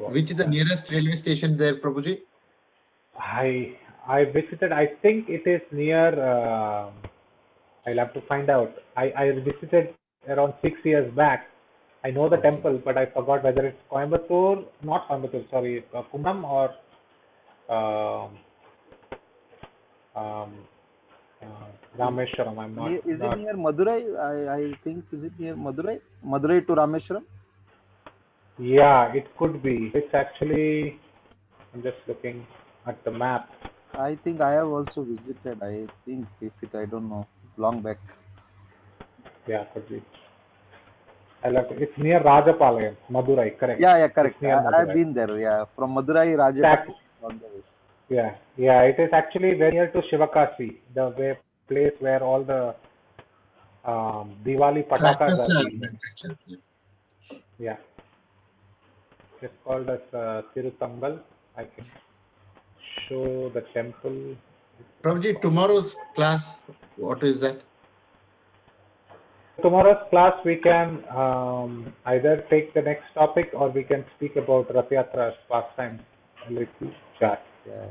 Which is the nearest railway station there, Prabhuji? I visited. I think it is near. I'll have to find out. I visited around 6 years back. I know the Okay. temple, but I forgot whether it's Coimbatore, not Coimbatore, sorry, Kumram or Rameshwaram. I'm not. Is it not near Madurai? I think, is it near Madurai? Madurai to Rameshwaram? Yeah, it could be. It's actually. I'm just looking. at the map. I think I have also visited. I think if it, I don't know, long back. Yeah, could be. It's near Rajapalayam, Madurai, correct. Yeah, It's correct. near I've Madurai. been there. Yeah, from Madurai, It's act- Rajapati. On the way. yeah, it is actually very near to Shivakasi, the place where all the Diwali patakas Crackers are are being made. manufactured. Yeah. Yeah, it's called as Tirutangal. I can show the temple. Prabhuji, tomorrow's class, what is that? Tomorrow's class we can either take the next topic or we can speak about Rath Yatra's pastime a little chat. Yeah.